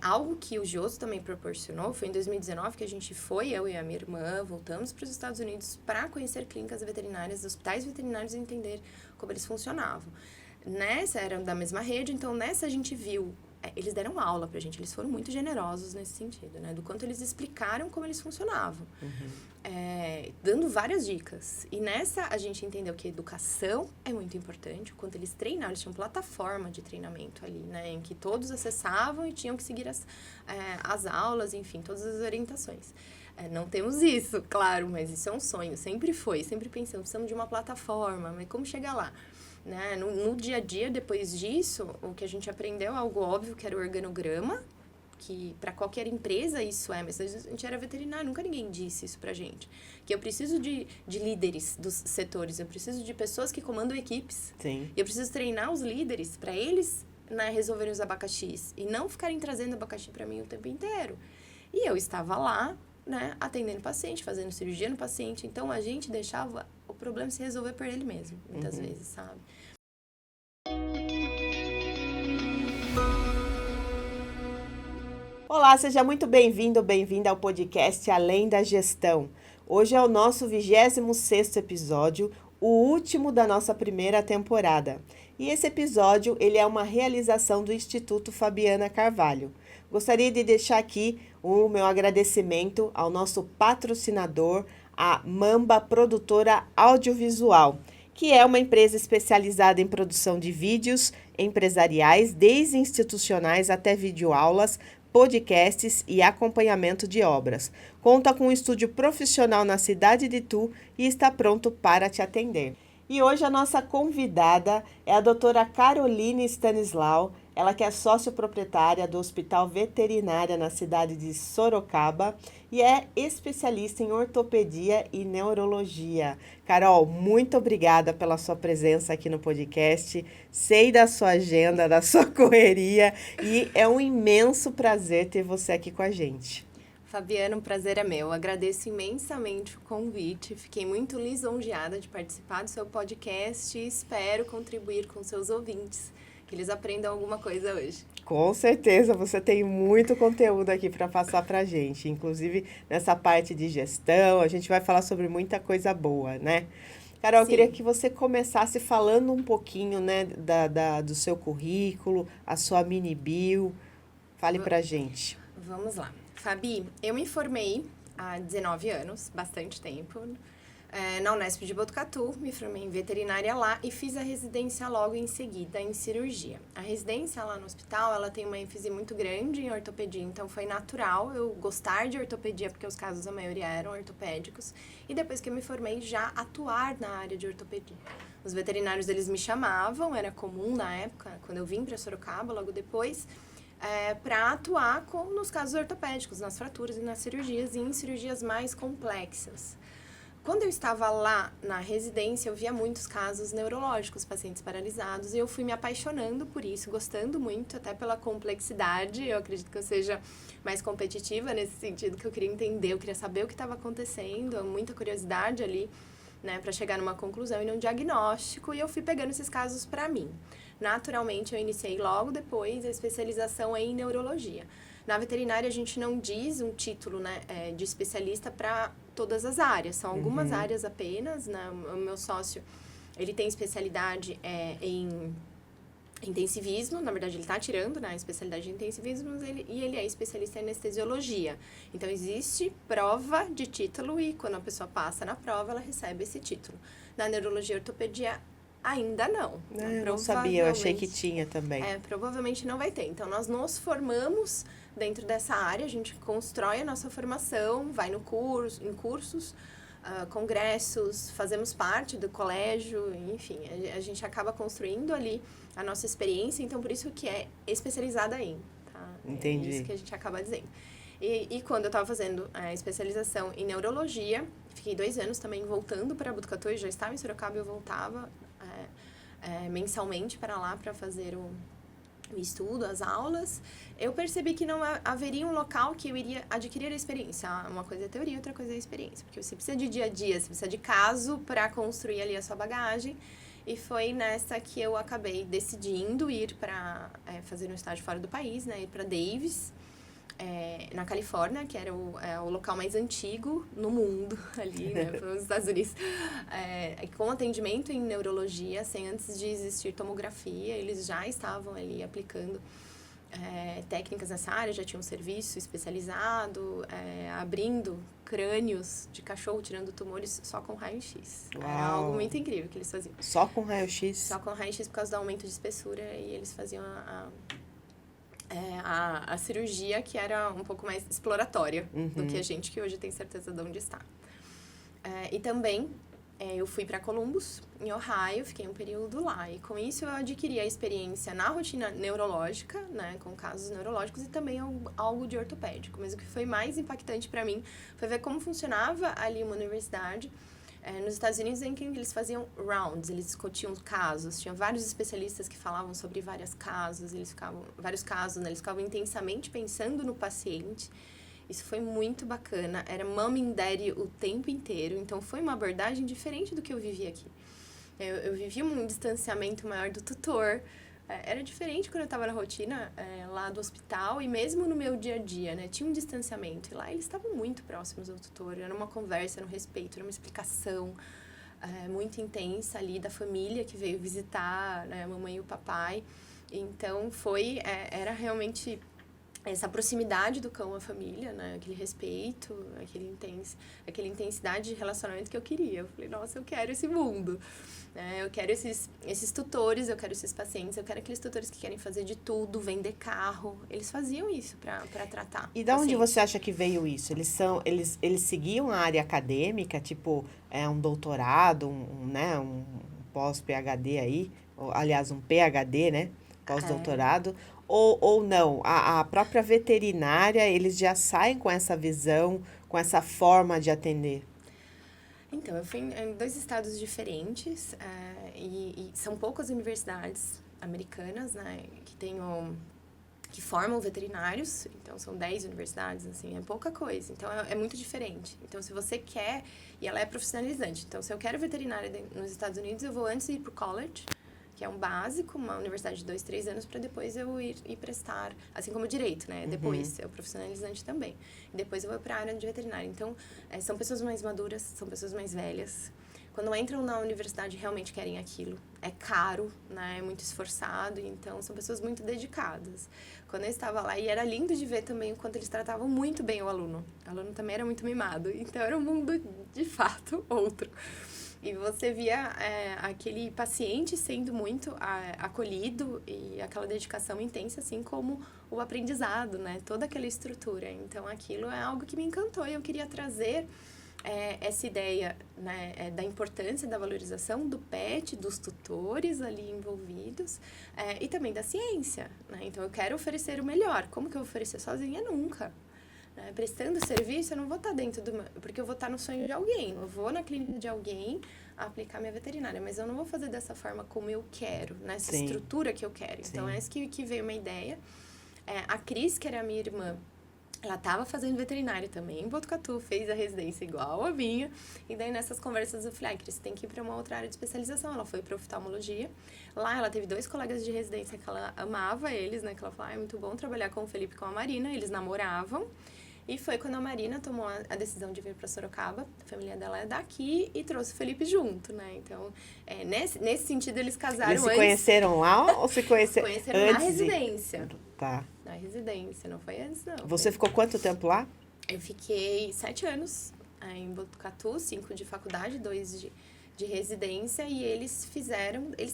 Algo que o Joso também proporcionou foi em 2019 que a gente foi, eu e a minha irmã, voltamos para os Estados Unidos para conhecer clínicas veterinárias, hospitais veterinários e entender como eles funcionavam. Nessa, era da mesma rede, então nessa a gente viu, eles deram aula pra gente, eles foram muito generosos nesse sentido, né? Do quanto eles explicaram como eles funcionavam. Dando várias dicas. E nessa a gente entendeu que a educação é muito importante, o quanto eles treinaram, eles tinham plataforma de treinamento ali, né? Em que todos acessavam e tinham que seguir as aulas, enfim, todas as orientações. Não temos isso, claro, mas isso é um sonho, sempre foi, sempre pensamos, precisamos de uma plataforma, mas como chegar lá? Né? No dia a dia, depois disso, o que a gente aprendeu, algo óbvio, que era o organograma, que para qualquer empresa isso mas a gente era veterinário, nunca ninguém disse isso pra gente. Que eu preciso de líderes dos setores, eu preciso de pessoas que comandam equipes. Sim. E eu preciso treinar os líderes para eles, né, resolverem os abacaxis e não ficarem trazendo abacaxi para mim o tempo inteiro. E eu estava lá, né, atendendo o paciente, fazendo cirurgia no paciente, então a gente deixava o problema se resolver por ele mesmo, muitas vezes, sabe? Olá, seja muito bem-vindo ou bem-vinda ao podcast Além da Gestão. Hoje é o nosso 26º episódio, o último da nossa primeira temporada. E esse episódio, ele é uma realização do Instituto Fabiana Carvalho. Gostaria de deixar aqui o meu agradecimento ao nosso patrocinador, a Mamba Produtora Audiovisual, que é uma empresa especializada em produção de vídeos empresariais, desde institucionais até videoaulas, podcasts e acompanhamento de obras. Conta com um estúdio profissional na cidade de Itu e está pronto para te atender. E hoje a nossa convidada é a doutora Caroline Stanislau, ela que é sócio-proprietária do Hospital Veterinária na cidade de Sorocaba e é especialista em ortopedia e neurologia. Carol, muito obrigada pela sua presença aqui no podcast. Sei da sua agenda, da sua correria e é um imenso prazer ter você aqui com a gente. Fabiana, o prazer é meu. Agradeço imensamente o convite. Fiquei muito lisonjeada de participar do seu podcast e espero contribuir com seus ouvintes, que eles aprendam alguma coisa hoje. Com certeza, você tem muito conteúdo aqui para passar para a gente, inclusive nessa parte de gestão, a gente vai falar sobre muita coisa boa, né? Carol, eu queria que você começasse falando um pouquinho, né, do seu currículo, a sua mini bio. Fale para a gente. Vamos lá. Fabi, eu me formei há 19 anos, bastante tempo, na Unesp de Botucatu, me formei em veterinária lá e fiz a residência logo em seguida em cirurgia. A residência lá no hospital, ela tem uma ênfase muito grande em ortopedia, então foi natural eu gostar de ortopedia, porque os casos, a maioria eram ortopédicos, e depois que eu me formei, já atuar na área de ortopedia. Os veterinários, eles me chamavam, era comum na época, quando eu vim para Sorocaba, logo depois, para atuar nos casos ortopédicos, nas fraturas e nas cirurgias, e em cirurgias mais complexas. Quando eu estava lá na residência, eu via muitos casos neurológicos, pacientes paralisados, e eu fui me apaixonando por isso, gostando muito, até pela complexidade. Eu acredito que eu seja mais competitiva nesse sentido, que eu queria entender, eu queria saber o que estava acontecendo, muita curiosidade ali, né, para chegar numa conclusão e num diagnóstico, e eu fui pegando esses casos para mim. Naturalmente, eu iniciei logo depois a especialização em neurologia. Na veterinária, a gente não diz um título, né, de especialista para todas as áreas. São algumas áreas apenas, né? O meu sócio, ele tem especialidade em intensivismo. Na verdade, ele está tirando, né, a especialidade de intensivismo e ele é especialista em anestesiologia. Então, existe prova de título e quando a pessoa passa na prova, ela recebe esse título. Na neurologia e ortopedia, ainda não. Eu não sabia, eu achei que tinha também. Provavelmente não vai ter. Então, nós nos formamos dentro dessa área, a gente constrói a nossa formação, vai em cursos, congressos, fazemos parte do colégio, enfim, a gente acaba construindo ali a nossa experiência, então por isso que é especializada em, tá? Entendi. É isso que a gente acaba dizendo. E quando eu estava fazendo a especialização em neurologia, fiquei 2 anos também voltando para Botucatu, eu já estava em Sorocaba e eu voltava mensalmente para lá para fazer o estudo, as aulas, eu percebi que não haveria um local que eu iria adquirir a experiência. Uma coisa é teoria, outra coisa é experiência. Porque você precisa de dia a dia, você precisa de caso para construir ali a sua bagagem. E foi nessa que eu acabei decidindo ir para fazer um estágio fora do país, né? Ir para Davis. na Califórnia, que era o local mais antigo no mundo, ali, né, nos Estados Unidos, com atendimento em neurologia, sem antes de existir tomografia, eles já estavam ali aplicando técnicas nessa área, já tinham um serviço especializado, abrindo crânios de cachorro, tirando tumores só com raio-x. Era algo muito incrível que eles faziam. Só com raio-x? Só com raio-x por causa do aumento de espessura, e eles faziam a cirurgia que era um pouco mais exploratória do que a gente que hoje tem certeza de onde está. E também eu fui para Columbus, em Ohio, fiquei um período lá. E com isso eu adquiri a experiência na rotina neurológica, né, com casos neurológicos e também algo de ortopédico. Mas o que foi mais impactante para mim foi ver como funcionava ali uma universidade nos Estados Unidos, em que eles faziam rounds, eles discutiam casos, tinha vários especialistas que falavam sobre vários casos, né, eles ficavam intensamente pensando no paciente. Isso foi muito bacana, era mom and daddy o tempo inteiro, então foi uma abordagem diferente do que eu vivi aqui. Eu vivi um distanciamento maior do tutor, era diferente quando eu estava na rotina lá do hospital e mesmo no meu dia a dia, né? Tinha um distanciamento. E lá eles estavam muito próximos do tutor. Era uma conversa, era um respeito, era uma explicação muito intensa ali da família que veio visitar, né, a mamãe e o papai. Então era realmente essa proximidade do cão à família, né? Aquele respeito, aquela intensidade de relacionamento que eu queria. Eu falei, nossa, eu quero esse mundo. Eu quero esses tutores, eu quero esses pacientes, eu quero aqueles tutores que querem fazer de tudo, vender carro. Eles faziam isso para tratar. E de onde você acha que veio isso? Eles seguiam a área acadêmica, tipo, um doutorado, um pós-PhD aí, aliás, um PhD, né? Pós-doutorado. Ou não? A própria veterinária, eles já saem com essa visão, com essa forma de atender? Então, eu fui em 2 estados diferentes e são poucas universidades americanas, né, que formam veterinários. Então, são 10 universidades, assim, é pouca coisa. Então, é muito diferente. Então, se você quer... E ela é profissionalizante. Então, se eu quero veterinária nos Estados Unidos, eu vou antes ir para o college, que é um básico, uma universidade de 2, 3 anos, para depois eu ir prestar, assim como o direito, né? Depois, é o profissionalizante também. E depois eu vou para a área de veterinária. Então, são pessoas mais maduras, são pessoas mais velhas. Quando entram na universidade, realmente querem aquilo. É caro, né? É muito esforçado, então são pessoas muito dedicadas. Quando eu estava lá, e era lindo de ver também o quanto eles tratavam muito bem o aluno. O aluno também era muito mimado, então era um mundo, de fato, outro. E você via aquele paciente sendo muito acolhido e aquela dedicação intensa, assim como o aprendizado, né? Toda aquela estrutura. Então, aquilo é algo que me encantou e eu queria trazer essa ideia, né, da importância da valorização do pet, dos tutores ali envolvidos e também da ciência, né? Então, eu quero oferecer o melhor. Como que eu vou oferecer sozinha? Nunca. Prestando serviço, eu não vou estar dentro porque eu vou estar no sonho de alguém. Eu vou na clínica de alguém aplicar minha veterinária, mas eu não vou fazer dessa forma como eu quero, nessa estrutura que eu quero. Sim. Então, é isso que veio uma ideia. A Cris, que era a minha irmã, ela estava fazendo veterinária também em Botucatu, fez a residência igual a minha. E daí, nessas conversas, eu falei, Cris, você tem que ir para uma outra área de especialização. Ela foi para oftalmologia. Lá, ela teve 2 colegas de residência que ela amava eles, né? Que ela falou, é muito bom trabalhar com o Felipe e com a Marina. Eles namoravam. E foi quando a Marina tomou a decisão de vir para Sorocaba, a família dela é daqui, e trouxe o Felipe junto, né? Então, nesse sentido, eles casaram antes. Eles se conheceram lá ou se conheceram antes? Na residência. Tá. Na residência, não foi antes, não. Você ficou quanto tempo lá? Eu fiquei 7 anos em Botucatu, 5 de faculdade, 2 de residência, e eles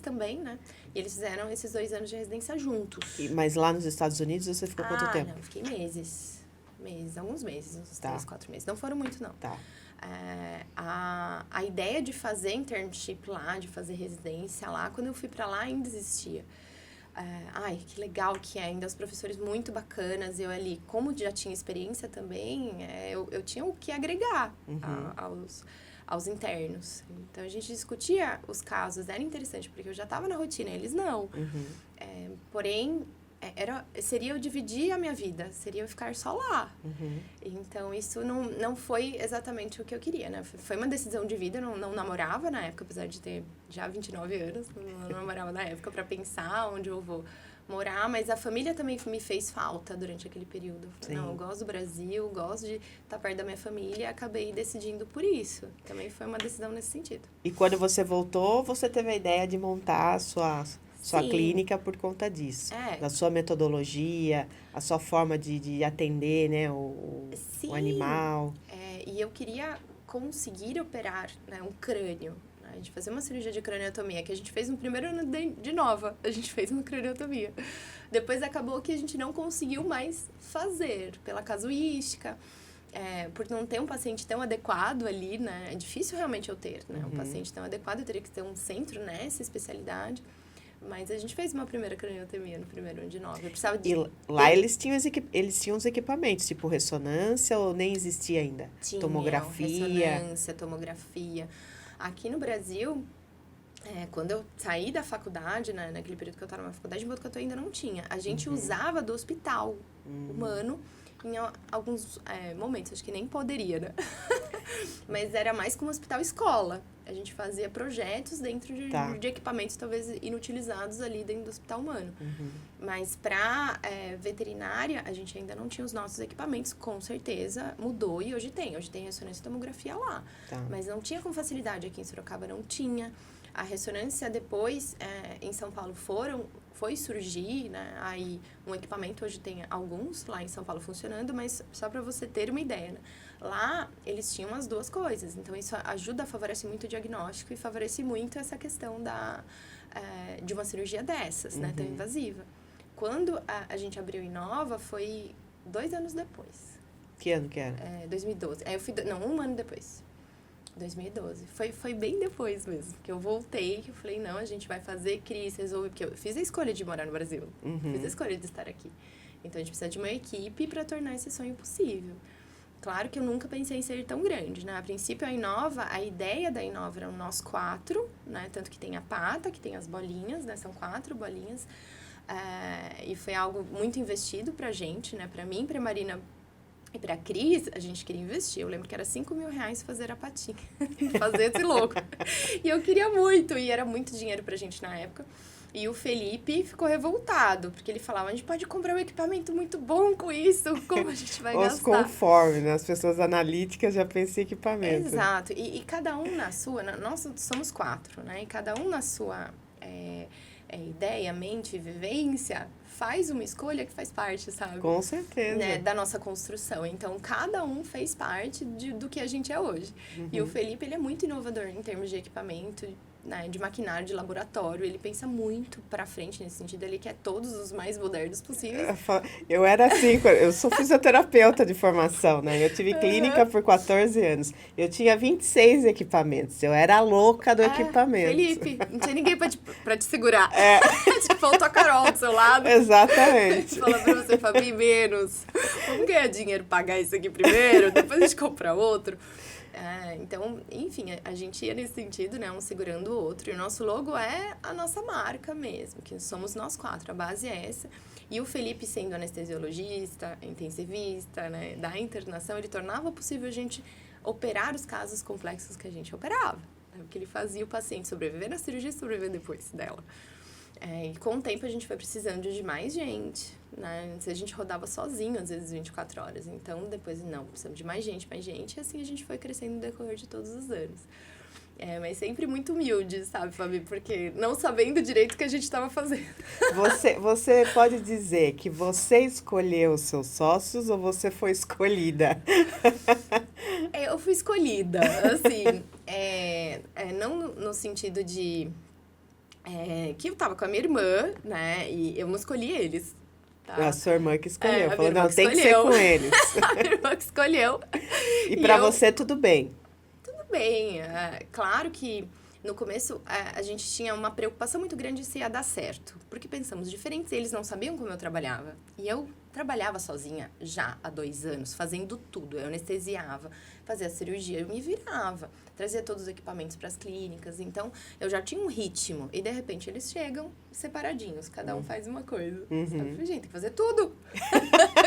também, né? E eles fizeram esses 2 anos de residência juntos. Mas lá nos Estados Unidos você ficou quanto tempo? Não, eu fiquei alguns meses, uns 3, 4 meses. Não foram muito, não. Tá. A ideia de fazer internship lá, de fazer residência lá, quando eu fui pra lá ainda existia. Que legal que é, ainda os professores muito bacanas, eu ali, como já tinha experiência também, eu tinha o que agregar aos internos. Então, a gente discutia os casos, era interessante, porque eu já estava na rotina, eles não. Porém, seria eu dividir a minha vida, seria eu ficar só lá. Então, isso não foi exatamente o que eu queria, né? Foi uma decisão de vida, não namorava na época, apesar de ter já 29 anos, não namorava na época para pensar onde eu vou morar, mas a família também me fez falta durante aquele período. Sim. Não, eu gosto do Brasil, gosto de estar perto da minha família e acabei decidindo por isso. Também foi uma decisão nesse sentido. E quando você voltou, você teve a ideia de montar a sua Sim. clínica por conta disso. É. Da sua metodologia, a sua forma de atender, né, o animal. E eu queria conseguir operar, né, um crânio. A gente fazer uma cirurgia de craniotomia, que a gente fez no primeiro ano de Nova, a gente fez uma craniotomia. Depois acabou que a gente não conseguiu mais fazer, pela casuística, por não ter um paciente tão adequado ali, né? É difícil realmente eu ter, né? Um paciente tão adequado, eu teria que ter um centro nessa especialidade. Mas a gente fez uma primeira craniotomia no primeiro ano de Nova. Eu precisava de... E lá eles tinham os equipamentos, tipo ressonância, ou nem existia ainda? Tinha, tomografia. Ressonância, tomografia. Aqui no Brasil, quando eu saí da faculdade, né, naquele período que eu estava na faculdade, em Botucatu ainda não tinha. A gente usava do hospital humano em alguns momentos, acho que nem poderia, né? Mas era mais como hospital-escola. A gente fazia projetos dentro de equipamentos talvez inutilizados ali dentro do hospital humano. Mas para veterinária, a gente ainda não tinha os nossos equipamentos, com certeza mudou e hoje tem. Hoje tem ressonância e tomografia lá. Mas não tinha com facilidade aqui em Sorocaba, não tinha. A ressonância depois, em São Paulo, foi surgir, né? Aí um equipamento, hoje tem alguns lá em São Paulo funcionando, mas só para você ter uma ideia, né? Lá, eles tinham as duas coisas. Então, isso favorece muito o diagnóstico e favorece muito essa questão de uma cirurgia dessas, né? Tão invasiva. Quando a gente abriu em Nova, foi 2 anos depois. Que ano que era? 2012. Aí eu fui... Não, 1 ano depois. 2012. Foi bem depois mesmo, que eu voltei, que eu falei, não, a gente vai fazer, Cris, resolve, porque eu fiz a escolha de morar no Brasil, fiz a escolha de estar aqui. Então, a gente precisa de uma equipe para tornar esse sonho possível. Claro que eu nunca pensei em ser tão grande, né? A princípio, a ideia da Inova eram nós 4, né? Tanto que tem a pata, que tem as bolinhas, né? São 4 bolinhas. E foi algo muito investido pra gente, né? Pra mim, pra Marina e pra Cris, a gente queria investir. Eu lembro que era R$5.000 fazer a patinha. Fazer esse louco. E eu queria muito, e era muito dinheiro pra gente na época. E o Felipe ficou revoltado, porque ele falava, a gente pode comprar um equipamento muito bom com isso, como a gente vai gastar? Os conformes, né? As pessoas analíticas já pensam em equipamento. Exato. E cada um na sua, nós somos 4, né? E cada um na sua ideia, mente, vivência, faz uma escolha que faz parte, sabe? Com certeza. Né? Da nossa construção. Então, cada um fez parte do que a gente é hoje. E o Felipe, ele é muito inovador em termos de equipamento, né, de maquinário, de laboratório. Ele pensa muito pra frente nesse sentido. Ele quer todos os mais modernos possíveis. Eu era assim, eu sou fisioterapeuta de formação, né? Eu tive clínica por 14 anos. Eu tinha 26 equipamentos. Eu era a louca do equipamento. Felipe, não tinha ninguém pra te segurar. Tipo, faltou a Carol do seu lado. Exatamente. Falando pra você, Fabi, menos. Vamos ganhar dinheiro, pagar isso aqui primeiro, depois a gente compra outro. Então, enfim, a gente ia nesse sentido, né? Um segurando o outro. E o nosso logo é a nossa marca mesmo, que somos nós 4. A base é essa. E o Felipe, sendo anestesiologista, intensivista, né? Da internação, ele tornava possível a gente operar os casos complexos que a gente operava. Porque ele fazia o paciente sobreviver na cirurgia e sobreviver depois dela. E com o tempo a gente foi precisando de mais gente, né? Antes a gente rodava sozinho, às vezes 24 horas. Então, depois, não, precisamos de mais gente. E assim a gente foi crescendo no decorrer de todos os anos. Mas sempre muito humilde, sabe, Fabi? Porque não sabendo direito o que a gente estava fazendo. Você pode dizer que você escolheu os seus sócios ou você foi escolhida? Eu fui escolhida, assim, não no sentido de... que eu tava com a minha irmã, né? E eu não escolhi eles. Tá? A sua irmã que escolheu. Falou, não, tem que ser com eles. A minha irmã que escolheu. E pra você, tudo bem? Tudo bem. Claro que no começo a gente tinha uma preocupação muito grande se ia dar certo. Porque pensamos diferentes, eles não sabiam como eu trabalhava. E eu trabalhava sozinha já há 2 anos, fazendo tudo. Eu anestesiava, fazia cirurgia, eu me virava. Trazia todos os equipamentos para as clínicas. Então, eu já tinha um ritmo. E, de repente, eles chegam separadinhos. Cada um faz uma coisa. Sabe? Eu falei, gente, tem que fazer tudo.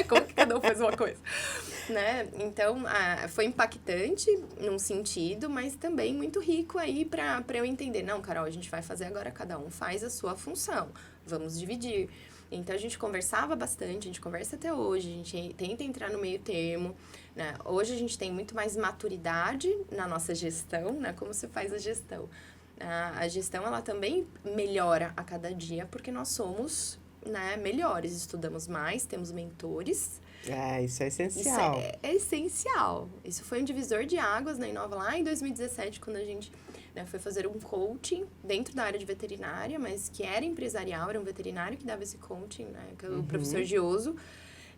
Como que cada um faz uma coisa? Né? Então, foi impactante num sentido, mas também muito rico aí para eu entender. Não, Carol, a gente vai fazer agora. Cada um faz a sua função. Vamos dividir. Então, a gente conversava bastante, a gente conversa até hoje, a gente tenta entrar no meio termo, né? Hoje a gente tem muito mais maturidade na nossa gestão, né? Como se faz a gestão. A gestão, ela também melhora a cada dia, porque nós somos, né, melhores, estudamos mais, temos mentores. Isso é essencial. Isso é essencial. Isso foi um divisor de águas na Inova lá em 2017, quando a gente, né, foi fazer um coaching dentro da área de veterinária, mas que era empresarial, era um veterinário que dava esse coaching, né, que é o professor Gioso,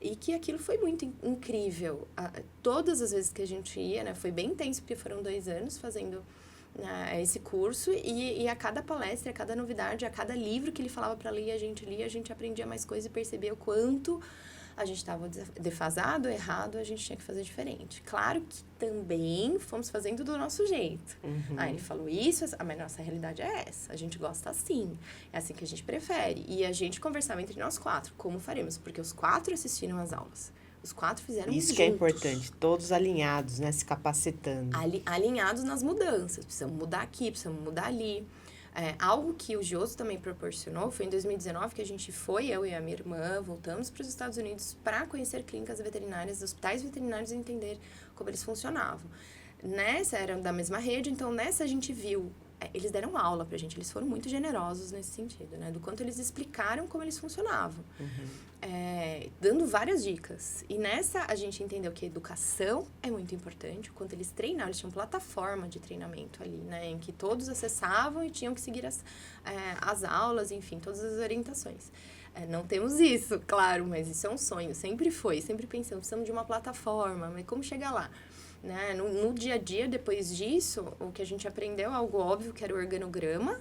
e que aquilo foi muito incrível. Todas as vezes que a gente ia, né, foi bem intenso, porque foram 2 anos fazendo esse curso, e a cada palestra, a cada novidade, a cada livro que ele falava para ler, a gente aprendia mais coisas e percebia o quanto a gente estava defasado, errado, a gente tinha que fazer diferente. Claro que também fomos fazendo do nosso jeito. Ele falou isso, mas nossa realidade é essa. A gente gosta assim. É assim que a gente prefere. E a gente conversava entre nós 4. Como faremos? Porque os 4 assistiram às aulas. Os 4 fizeram Isso juntos. que é importante. Todos alinhados, né? Se capacitando. Alinhados nas mudanças. Precisamos mudar aqui, precisamos mudar ali. Algo que o Gioso também proporcionou foi em 2019 que a gente foi, eu e a minha irmã, voltamos para os Estados Unidos para conhecer clínicas veterinárias, hospitais veterinários e entender como eles funcionavam. Nessa era da mesma rede, então nessa a gente viu, eles deram aula pra gente, eles foram muito generosos nesse sentido, né? Do quanto eles explicaram como eles funcionavam. Dando várias dicas. E nessa a gente entendeu que a educação é muito importante, o quanto eles treinaram, eles tinham plataforma de treinamento ali, né? Em que todos acessavam e tinham que seguir as aulas, enfim, todas as orientações. Não temos isso, claro, mas isso é um sonho, sempre foi, sempre pensamos, precisamos de uma plataforma, mas como chegar lá? Né? No dia a dia, depois disso, o que a gente aprendeu, algo óbvio, que era o organograma,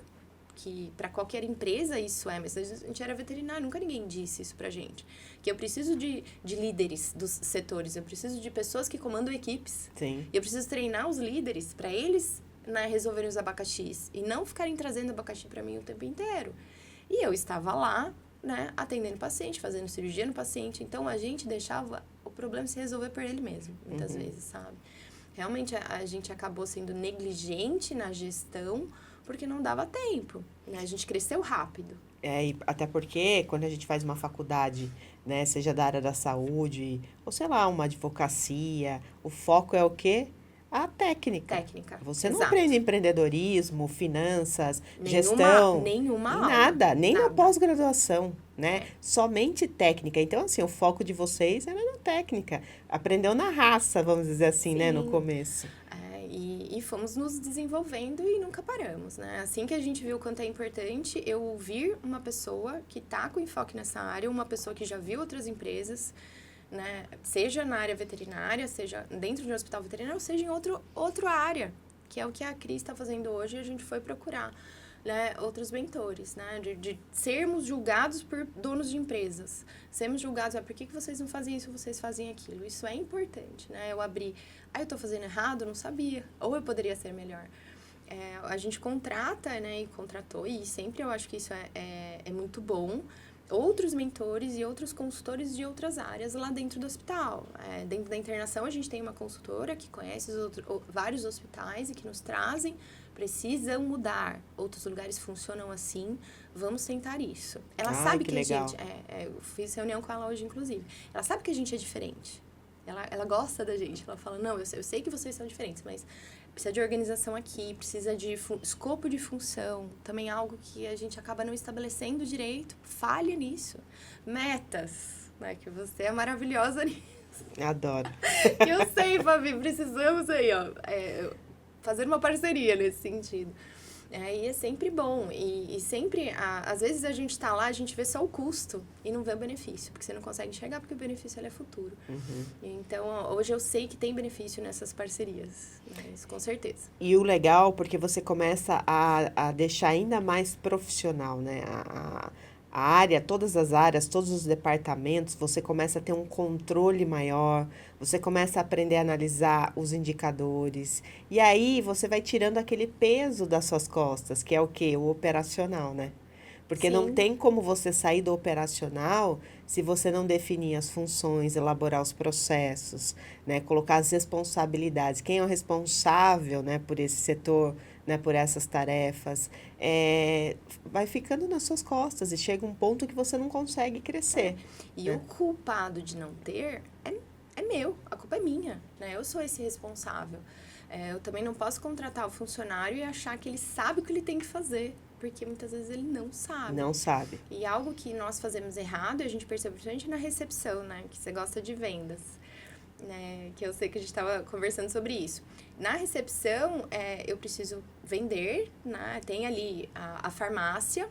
que para qualquer empresa isso mas a gente era veterinário, nunca ninguém disse isso pra gente. Que eu preciso de líderes dos setores, eu preciso de pessoas que comandam equipes. Sim. E eu preciso treinar os líderes para eles, né, resolverem os abacaxis e não ficarem trazendo abacaxi para mim o tempo inteiro. E eu estava lá, né, atendendo o paciente, fazendo cirurgia no paciente, então a gente deixava o problema se resolver por ele mesmo, muitas vezes, sabe? Realmente a gente acabou sendo negligente na gestão porque não dava tempo, né? A gente cresceu rápido. E até porque quando a gente faz uma faculdade, né, seja da área da saúde, ou sei lá, uma advocacia, o foco é o quê? A técnica. Você não aprende empreendedorismo, finanças, gestão. Nenhuma aula. Nada, nem na pós-graduação, né? Somente técnica. Então, assim, o foco de vocês era na técnica. Aprendeu na raça, vamos dizer assim, né? No começo. E fomos nos desenvolvendo e nunca paramos, né? Assim que a gente viu o quanto é importante eu ouvir uma pessoa que tá com enfoque nessa área, uma pessoa que já viu outras empresas, né? Seja na área veterinária, seja dentro de um hospital veterinário, ou seja em outra área, que é o que a Cris está fazendo hoje, e a gente foi procurar, né, outros mentores, né? De sermos julgados por donos de empresas. Sermos julgados, por que vocês não fazem isso, vocês fazem aquilo. Isso é importante, né? Eu abri, eu tô fazendo errado, não sabia. Ou eu poderia ser melhor. A gente contrata, né, e contratou, e sempre eu acho que isso é muito bom, outros mentores e outros consultores de outras áreas lá dentro do hospital. Dentro da internação, a gente tem uma consultora que conhece vários hospitais e que nos trazem, precisam mudar. Outros lugares funcionam assim, vamos tentar isso. Ela sabe que a gente... eu fiz reunião com ela hoje, inclusive. Ela sabe que a gente é diferente. Ela gosta da gente. Ela fala, não, eu sei que vocês são diferentes, mas precisa de organização aqui, precisa de escopo de função, também algo que a gente acaba não estabelecendo direito. Falha nisso. Metas, né? Que você é maravilhosa nisso. Adoro. Eu sei, Fabi, precisamos aí, fazer uma parceria nesse sentido. E é sempre bom. E sempre, às vezes a gente tá lá, a gente vê só o custo e não vê o benefício, porque você não consegue enxergar, porque o benefício ele é futuro. Então, hoje eu sei que tem benefício nessas parcerias, né? Isso, com certeza. E o legal, porque você começa a deixar ainda mais profissional, né? A área, todas as áreas, todos os departamentos, você começa a ter um controle maior, você começa a aprender a analisar os indicadores, e aí você vai tirando aquele peso das suas costas, que é o quê? O operacional, né? Porque Sim. não tem como você sair do operacional se você não definir as funções, elaborar os processos, né? Colocar as responsabilidades. Quem é o responsável, né, por esse setor, né, por essas tarefas, vai ficando nas suas costas e chega um ponto que você não consegue crescer. E o culpado de não ter é meu, a culpa é minha, né? Eu sou esse responsável. Eu também não posso contratar o funcionário e achar que ele sabe o que ele tem que fazer, porque muitas vezes ele não sabe. Não sabe. E algo que nós fazemos errado, e a gente percebe principalmente na recepção, né? Que você gosta de vendas, né? Que eu sei que a gente estava conversando sobre isso. Na recepção, eu preciso vender, né? Tem ali a farmácia.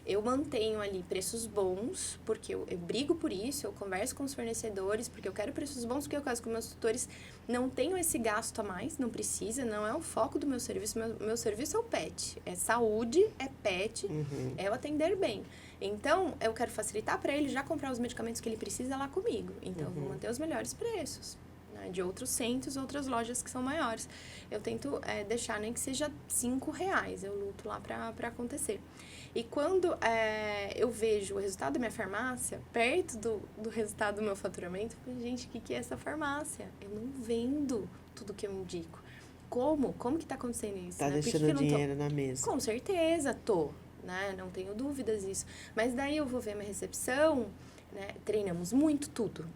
Eu mantenho ali preços bons, porque eu brigo por isso, eu converso com os fornecedores, porque eu quero preços bons, porque eu caso com meus tutores não tenho esse gasto a mais, não precisa, não é o foco do meu serviço. Meu serviço é o pet, é saúde, é pet, é o atender bem. Então, eu quero facilitar para ele já comprar os medicamentos que ele precisa lá comigo. Então, eu vou manter os melhores preços. De outros centros, outras lojas que são maiores. Eu tento deixar nem que seja R$5, eu luto lá para acontecer. E quando eu vejo o resultado da minha farmácia, perto do resultado do meu faturamento, eu falo, gente, o que é essa farmácia? Eu não vendo tudo que eu indico. Como? Como que tá acontecendo isso? Tá né? deixando dinheiro na mesa. Com certeza, né? Não tenho dúvidas disso. Mas daí eu vou ver minha recepção, né? Treinamos muito tudo.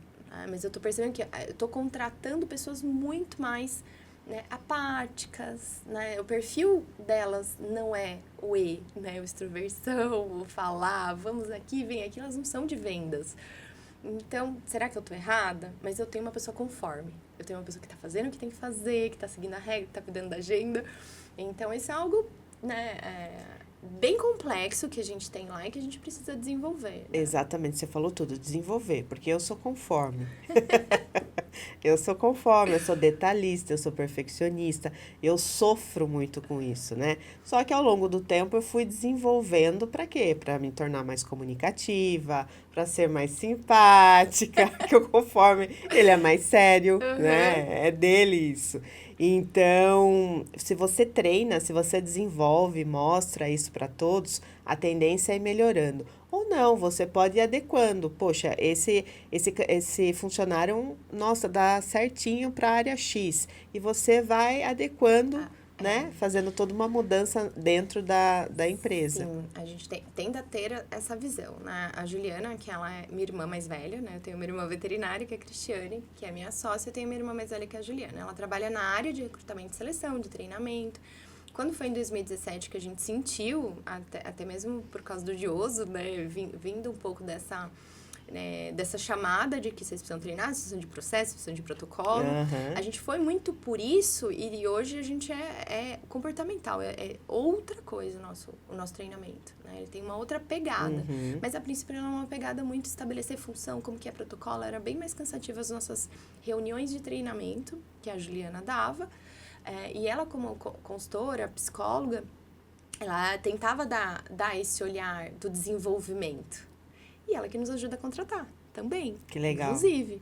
Mas eu tô percebendo que eu tô contratando pessoas muito mais, né, apáticas, né? O perfil delas não é o né? O extroversão, o falar, vamos aqui, vem aqui, elas não são de vendas. Então, será que eu tô errada? Mas eu tenho uma pessoa conforme. Eu tenho uma pessoa que tá fazendo o que tem que fazer, que tá seguindo a regra, que tá cuidando da agenda. Então, isso é algo, né, bem complexo que a gente tem lá e que a gente precisa desenvolver. Né? Exatamente, você falou tudo, desenvolver, porque eu sou conforme. Eu sou detalhista, eu sou perfeccionista, eu sofro muito com isso, né? Só que ao longo do tempo eu fui desenvolvendo para quê? Para me tornar mais comunicativa, para ser mais simpática, que o conforme ele é mais sério, né? É dele isso. Então, se você treina, se você desenvolve, mostra isso para todos, a tendência é ir melhorando. Ou não, você pode ir adequando. Poxa, esse funcionário, nossa, dá certinho para a área X. E você vai adequando, né? Fazendo toda uma mudança dentro da empresa. Sim, a gente tende a ter essa visão, né? A Juliana, que ela é minha irmã mais velha, né? Eu tenho uma irmã veterinária, que é a Cristiane, que é minha sócia. Eu tenho uma irmã mais velha, que é a Juliana. Ela trabalha na área de recrutamento e seleção, de treinamento. Quando foi em 2017 que a gente sentiu, até mesmo por causa do Dioso, né, vindo um pouco dessa chamada de que vocês precisam treinar, vocês precisam de processo, vocês precisam de protocolo, a gente foi muito por isso e hoje a gente é comportamental, é outra coisa o nosso treinamento, né? Ele tem uma outra pegada, mas a princípio era uma pegada muito estabelecer função, como que é protocolo, era bem mais cansativa as nossas reuniões de treinamento que a Juliana dava. E ela, como consultora, psicóloga, ela tentava dar esse olhar do desenvolvimento. E ela que nos ajuda a contratar também. Que legal. Inclusive.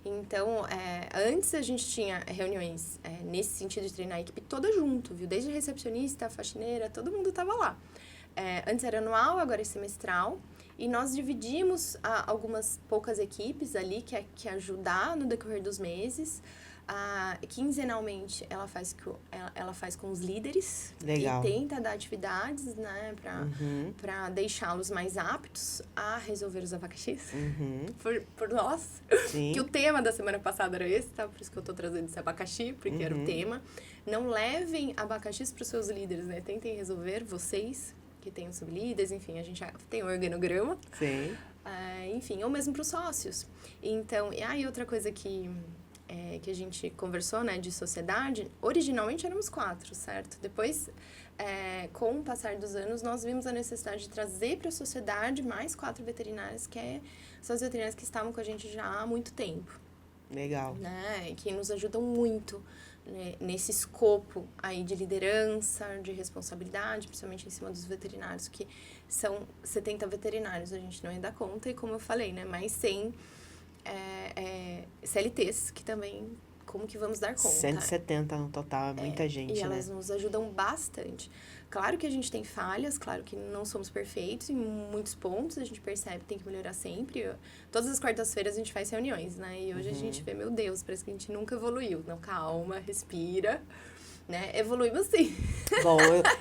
Então, antes a gente tinha reuniões nesse sentido de treinar a equipe toda junto, viu? Desde a recepcionista, a faxineira, todo mundo estava lá. Antes era anual, agora é semestral. E nós dividimos algumas poucas equipes ali que ajudar no decorrer dos meses. Quinzenalmente ela faz com os líderes. Legal. E tenta dar atividades, né, para deixá-los mais aptos a resolver os abacaxis por nós. Sim. Que o tema da semana passada era esse, tá? Por isso que eu tô trazendo esse abacaxi, porque era o tema. Não levem abacaxis para os seus líderes, né? Tentem resolver vocês, que tem os sublíderes, enfim, a gente já tem um organograma. Sim. Enfim, ou mesmo para os sócios. Então, e outra coisa que a gente conversou, né, de sociedade, originalmente éramos 4, certo? Depois, com o passar dos anos, nós vimos a necessidade de trazer para a sociedade mais 4 veterinárias, são as veterinárias que estavam com a gente já há muito tempo. Legal. Né? Que nos ajudam muito, né, nesse escopo aí de liderança, de responsabilidade, principalmente em cima dos veterinários, que são 70 veterinários, a gente não ia dar conta, e como eu falei, né, mais 100 CLTs que também como que vamos dar conta? 170 no total, é muita gente, e né? elas nos ajudam bastante. Claro que a gente tem falhas, claro que não somos perfeitos em muitos pontos, a gente percebe que tem que melhorar sempre. Todas as quartas-feiras a gente faz reuniões, né? E hoje a gente vê, meu Deus, parece que a gente nunca evoluiu. Não, calma, respira, né? Evoluímos sim. Bom,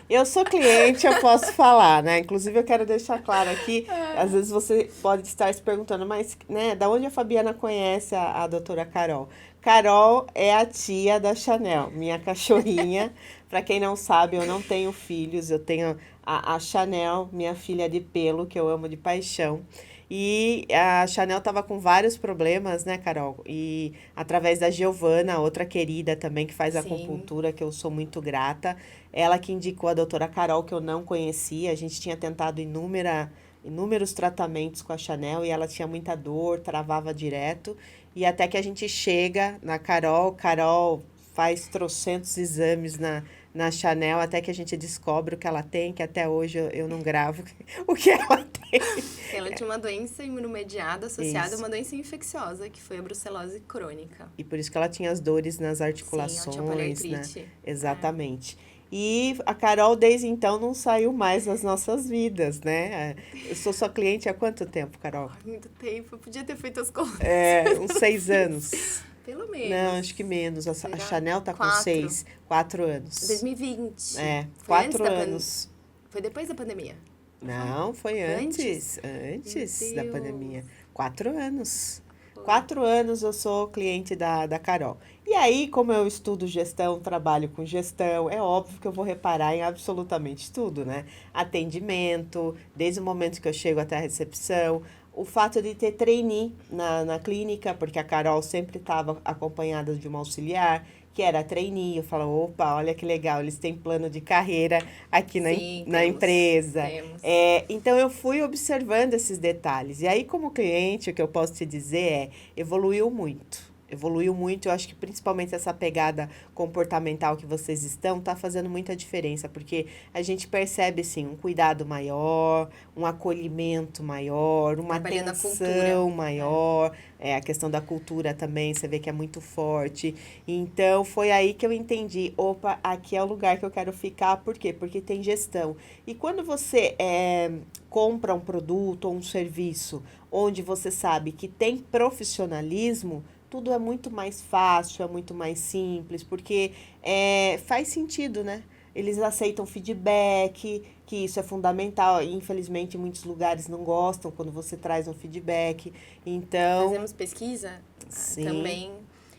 eu sou cliente, eu posso falar, né? Inclusive, eu quero deixar claro aqui, às vezes você pode estar se perguntando, mas, né, da onde a Fabiana conhece a doutora Carol? Carol é a tia da Chanel, minha cachorrinha. Para quem não sabe, eu não tenho filhos, eu tenho a Chanel, minha filha de pelo, que eu amo de paixão. E a Chanel estava com vários problemas, né, Carol? E através da Giovana, outra querida também que faz Sim. acupuntura, que eu sou muito grata, ela que indicou a doutora Carol, que eu não conhecia. A gente tinha tentado inúmeros tratamentos com a Chanel e ela tinha muita dor, travava direto. E até que a gente chega na Carol faz trocentos exames na Chanel, até que a gente descobre o que ela tem, que até hoje eu não gravo o que ela tem. Ela tinha uma doença imunomediada associada Isso. a uma doença infecciosa, que foi a brucelose crônica. E por isso que ela tinha as dores nas articulações, Sim, ela tinha né? poliartrite. Exatamente. E a Carol, desde então, não saiu mais das nossas vidas, né? Eu sou sua cliente há quanto tempo, Carol? Muito tempo, eu podia ter feito as contas. Uns 6 anos. Pelo menos. Não, acho que menos. A Será? Chanel tá com 4. 4 anos. 2020. Foi 4 antes anos. Foi depois da pandemia? Não, foi antes. Antes da pandemia. 4 anos. 4 anos eu sou cliente da Carol. E aí, como eu estudo gestão, trabalho com gestão, é óbvio que eu vou reparar em absolutamente tudo, né? Atendimento, desde o momento que eu chego até a recepção, o fato de ter trainee na clínica, porque a Carol sempre estava acompanhada de uma auxiliar, que era trainee. Eu falo, opa, olha que legal, eles têm plano de carreira aqui Sim, na temos, empresa. temos. Então, eu fui observando esses detalhes. E aí, como cliente, o que eu posso te dizer evoluiu muito. Evoluiu muito, eu acho que principalmente essa pegada comportamental que vocês estão, tá fazendo muita diferença, porque a gente percebe, assim, um cuidado maior, um acolhimento maior, uma Trabalhando a atenção cultura. maior, a questão da cultura também, você vê que é muito forte. Então, foi aí que eu entendi, opa, aqui é o lugar que eu quero ficar, por quê? Porque tem gestão. E quando você compra um produto ou um serviço onde você sabe que tem profissionalismo, tudo é muito mais fácil, é muito mais simples, porque faz sentido, né? Eles aceitam feedback, que isso é fundamental. E, infelizmente, muitos lugares não gostam quando você traz um feedback. Então, Fazemos pesquisa sim, também,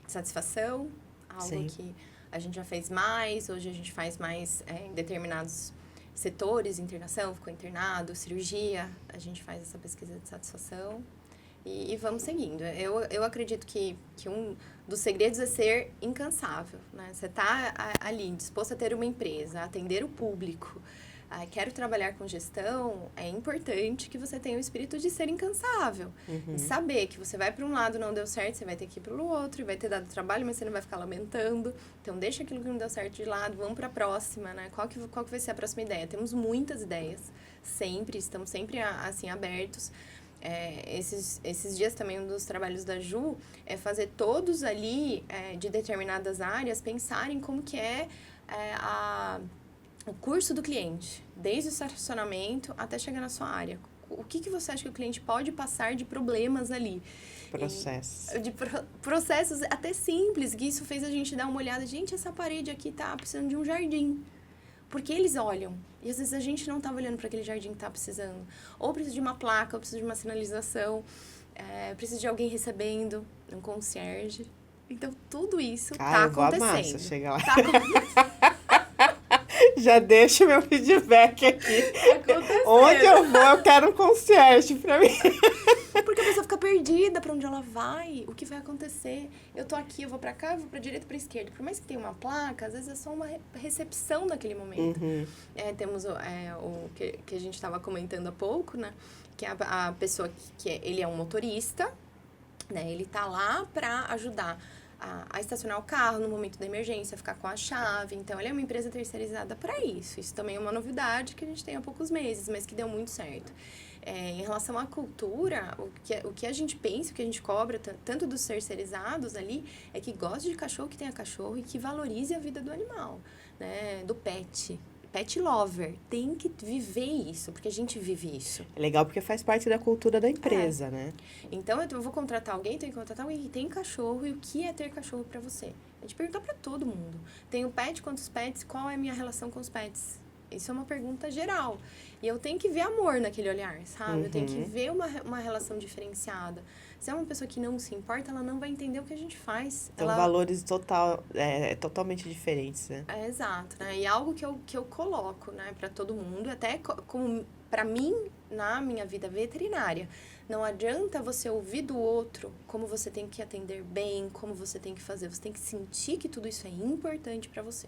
satisfação, algo sim, que a gente já fez mais, hoje a gente faz mais em determinados setores, internação, ficou internado, cirurgia, a gente faz essa pesquisa de satisfação. E vamos seguindo. Eu acredito que um dos segredos é ser incansável, né? Você tá ali disposto a ter uma empresa, a atender o público, quero trabalhar com gestão, é importante que você tenha o espírito de ser incansável. E saber que você vai para um lado, não deu certo, você vai ter que ir para o outro, e vai ter dado trabalho, mas você não vai ficar lamentando. Então, deixa aquilo que não deu certo de lado, vamos para a próxima, né? Qual que vai ser a próxima ideia? Temos muitas ideias, sempre, estamos sempre, assim, abertos. Esses dias também, um dos trabalhos da Ju é fazer todos ali de determinadas áreas pensarem como que o curso do cliente, desde o estacionamento até chegar na sua área. O que você acha que o cliente pode passar de problemas ali? processos. Processos até simples, que isso fez a gente dar uma olhada. Gente, essa parede aqui tá precisando de um jardim. Porque eles olham. E às vezes a gente não estava olhando para aquele jardim que está precisando. Ou precisa de uma placa, ou precisa de uma sinalização. Precisa de alguém recebendo, um concierge. Então, tudo isso está acontecendo. Amar, se eu chegar lá. Tá acontecendo. Já deixo meu feedback aqui. Tá acontecendo. Onde eu vou, eu quero um concierge pra mim. Porque a pessoa fica perdida pra onde ela vai, o que vai acontecer. Eu tô aqui, eu vou pra cá, eu vou pra direita, pra esquerda. Por mais que tenha uma placa, às vezes é só uma recepção naquele momento. Temos o que a gente estava comentando há pouco, né? Que a pessoa ele é um motorista, né? Ele tá lá pra ajudar a estacionar o carro no momento da emergência, ficar com a chave. Então, ela é uma empresa terceirizada para isso. Isso também é uma novidade que a gente tem há poucos meses, mas que deu muito certo. Em relação à cultura, o que a gente pensa, o que a gente cobra, tanto dos terceirizados ali, é que goste de cachorro, que tenha cachorro e que valorize a vida do animal, né? Do pet. Pet lover. Tem que viver isso, porque a gente vive isso. É legal porque faz parte da cultura da empresa, né? Então, eu vou contratar alguém, tenho que contratar alguém que tem cachorro. E o que é ter cachorro pra você? A gente pergunta pra todo mundo. Tenho pet, quantos pets? Qual é a minha relação com os pets? Isso é uma pergunta geral. E eu tenho que ver amor naquele olhar, sabe? Eu tenho que ver uma relação diferenciada. Se é uma pessoa que não se importa, ela não vai entender o que a gente faz. São valores totalmente diferentes, né? Exato, né? E algo que eu coloco, né, para todo mundo, até como para mim, na minha vida veterinária. Não adianta você ouvir do outro como você tem que atender bem, como você tem que fazer. Você tem que sentir que tudo isso é importante para você.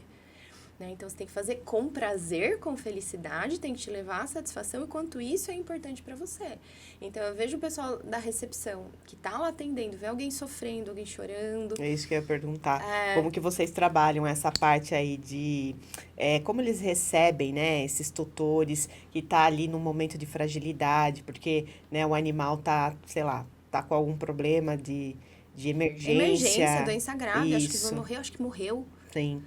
Então, você tem que fazer com prazer, com felicidade, tem que te levar à satisfação, enquanto isso é importante para você. Então, eu vejo o pessoal da recepção que tá lá atendendo, vê alguém sofrendo, alguém chorando. É isso que eu ia perguntar. Como que vocês trabalham essa parte aí de... como eles recebem, né, esses tutores que tá ali no momento de fragilidade, porque, né, o animal tá, sei lá, tá com algum problema de emergência. Emergência, doença grave, isso. Acho que vai morrer, acho que morreu. Sim.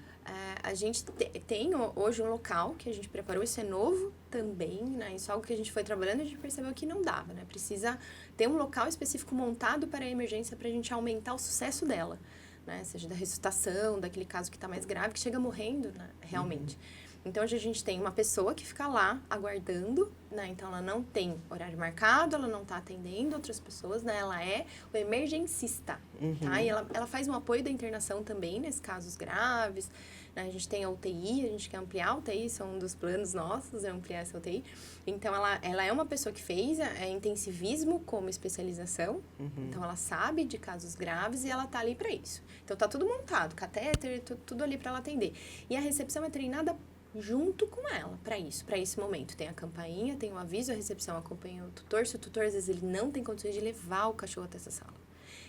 A gente tem hoje um local que a gente preparou, isso é novo também, né? Isso é algo que a gente foi trabalhando e a gente percebeu que não dava, né? Precisa ter um local específico montado para a emergência para a gente aumentar o sucesso dela, né? Seja da ressuscitação, daquele caso que está mais grave, que chega morrendo, né? Realmente. Então, hoje a gente tem uma pessoa que fica lá aguardando, né? Então, ela não tem horário marcado, ela não está atendendo outras pessoas, né? Ela é o emergencista, tá? E ela faz um apoio da internação também, nesses casos graves, né? A gente tem a UTI, a gente quer ampliar a UTI, isso é um dos planos nossos, é ampliar essa UTI. Então, ela é uma pessoa que fez intensivismo como especialização, então ela sabe de casos graves e ela tá ali para isso. Então, tá tudo montado, catéter, tudo ali para ela atender. E a recepção é treinada junto com ela, para esse momento. Tem a campainha, tem o aviso, a recepção acompanha o tutor. Se o tutor, às vezes, ele não tem condições de levar o cachorro até essa sala.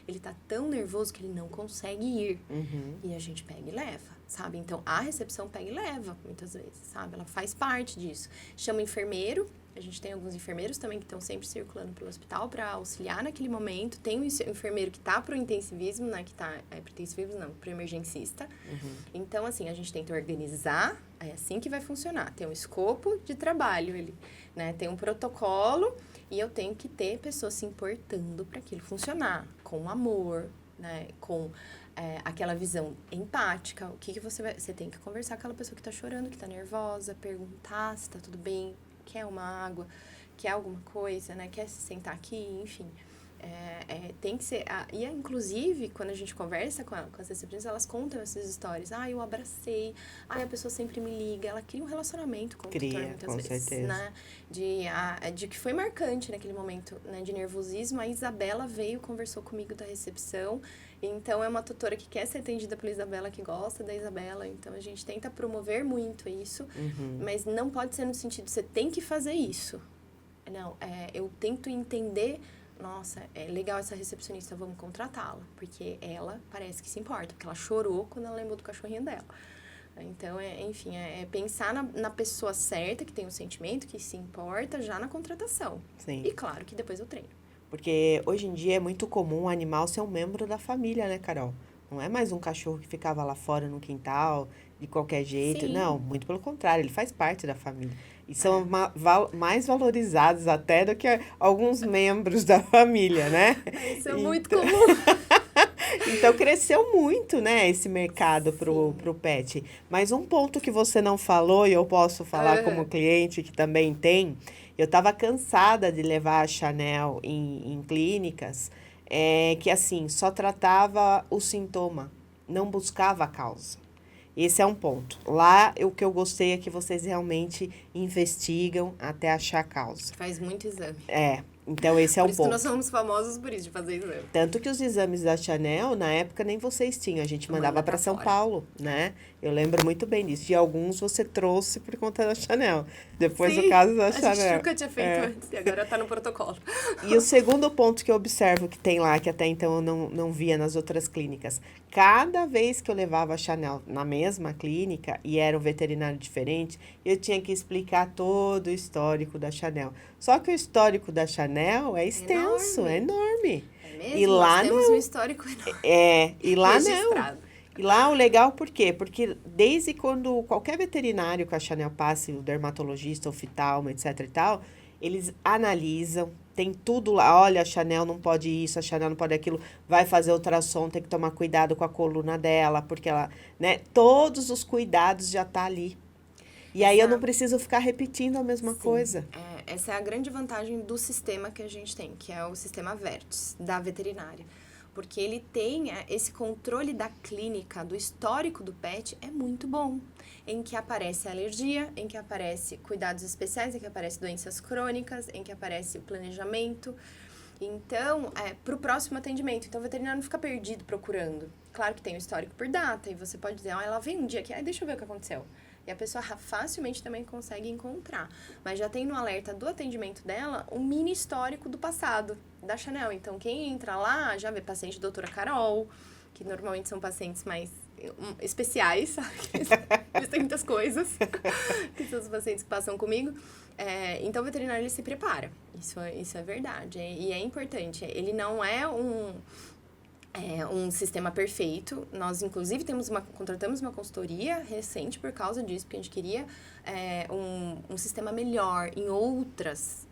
Ele tá tão nervoso que ele não consegue ir. E a gente pega e leva, sabe? Então, a recepção pega e leva, muitas vezes, sabe? Ela faz parte disso. Chama o enfermeiro. A gente tem alguns enfermeiros também que estão sempre circulando pelo hospital para auxiliar naquele momento. Tem um enfermeiro que tá pro intensivismo, né? Que tá... pro intensivismo não, pro emergencista. Então, assim, a gente tenta organizar. É assim que vai funcionar. Tem um escopo de trabalho, né? Tem um protocolo e eu tenho que ter pessoas se importando para aquilo funcionar. Com amor, né? Com aquela visão empática. O que você tem que conversar com aquela pessoa que tá chorando, que tá nervosa, perguntar se tá tudo bem, quer uma água, quer alguma coisa, né? Quer se sentar aqui, enfim. Tem que ser... E, inclusive, quando a gente conversa com as recepcionistas, elas contam essas histórias. Eu abracei. A pessoa sempre me liga. Ela cria um relacionamento com o tutor, muitas vezes. Certeza. Né? De que foi marcante naquele momento, né? De nervosismo. A Isabela veio, conversou comigo da recepção. Então, é uma tutora que quer ser atendida pela Isabela, que gosta da Isabela. Então, a gente tenta promover muito isso. Mas não pode ser no sentido, você tem que fazer isso. Não, eu tento entender... Nossa, é legal essa recepcionista, vamos contratá-la. Porque ela parece que se importa, porque ela chorou quando ela lembrou do cachorrinho dela. Então, enfim, pensar na pessoa certa, que tem um sentimento, que se importa, já na contratação. Sim. E claro que depois eu treino. Porque hoje em dia é muito comum o animal ser um membro da família, né, Carol? Não é mais um cachorro que ficava lá fora no quintal, de qualquer jeito. Sim. Não, muito pelo contrário, ele faz parte da família. E são mais valorizados até do que alguns membros da família, né? Isso é muito comum. Então, cresceu muito, né, esse mercado pro pet. Mas um ponto que você não falou, e eu posso falar como cliente que também tem, eu estava cansada de levar a Chanel em clínicas, que assim, só tratava o sintoma, não buscava a causa. Esse é um ponto. Lá, o que eu gostei é que vocês realmente investigam até achar a causa. Faz muito exame. Então, esse é Por um isso que nós ponto. somos famosos por isso, de fazer exame. Tanto que os exames da Chanel, na época, nem vocês tinham. A gente mandava Manda para pra São fora. Paulo, né? Eu lembro muito bem disso. De alguns você trouxe por conta da Chanel. Depois, o Sim, caso da a gente Chanel. nunca tinha feito antes e agora tá no protocolo. E o segundo ponto que eu observo que tem lá, que até então eu não via nas outras clínicas, cada vez que eu levava a Chanel na mesma clínica e era um veterinário diferente, eu tinha que explicar todo o histórico da Chanel. Só que o histórico da Chanel é extenso, é Enorme. enorme. É E mesmo? Nós lá temos um não. histórico enorme E lá não. registrado. E lá o legal por quê? Porque desde quando qualquer veterinário que a Chanel passe, o dermatologista, oftalmo, etc e tal, eles analisam, tem tudo lá. Olha, a Chanel não pode isso, a Chanel não pode aquilo, vai fazer ultrassom, tem que tomar cuidado com a coluna dela, porque ela, né? Todos os cuidados já tá ali. E aí eu não Essa, preciso ficar repetindo a mesma sim, coisa. essa é a grande vantagem do sistema que a gente tem, que é o sistema Vertus, da veterinária. Porque ele tem esse controle da clínica, do histórico do pet, é muito bom. Em que aparece a alergia, em que aparece cuidados especiais, em que aparece doenças crônicas, em que aparece o planejamento. Então, para o próximo atendimento. Então, o veterinário não fica perdido procurando. Claro que tem o histórico por data, e você pode dizer, ela veio um dia aqui, deixa eu ver o que aconteceu. E a pessoa facilmente também consegue encontrar. Mas já tem no alerta do atendimento dela um mini histórico do passado da Chanel. Então, quem entra lá já vê paciente doutora Carol, que normalmente são pacientes mais especiais, sabe? Eles têm muitas coisas, que são os pacientes que passam comigo. Então, o veterinário ele se prepara. Isso é verdade. E é importante. Ele não é um sistema perfeito. Nós, inclusive, contratamos uma consultoria recente por causa disso, porque a gente queria um sistema melhor em outras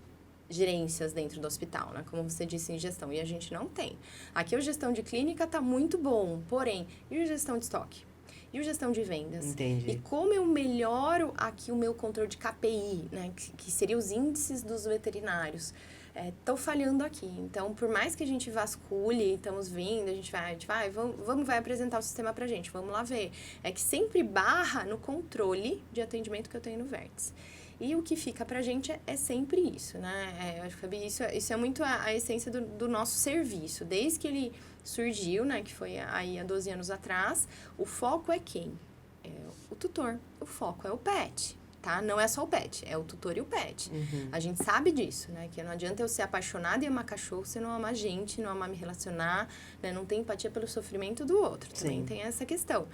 gerências dentro do hospital, né? Como você disse, em gestão. E a gente não tem. Aqui, a gestão de clínica tá muito bom, porém, e a gestão de estoque? E a gestão de vendas? Entendi. E como eu melhoro aqui o meu controle de KPI, né? Que seria os índices dos veterinários? Estão falhando aqui. Então, por mais que a gente vasculhe, estamos vindo, a gente vai apresentar o sistema pra gente, vamos lá ver. É que sempre barra no controle de atendimento que eu tenho no Vértice. E o que fica pra gente é sempre isso, né? Eu acho que, Fabi, isso é muito a essência do nosso serviço. Desde que ele surgiu, né, que foi aí há 12 anos atrás, o foco é quem? É o tutor. O foco é o pet. Tá? Não é só o pet, é o tutor e o pet. Uhum. A gente sabe disso, né? Que não adianta eu ser apaixonada e amar cachorro se não amar gente, não amar me relacionar, né? Não ter empatia pelo sofrimento do outro. Também Sim. tem essa questão.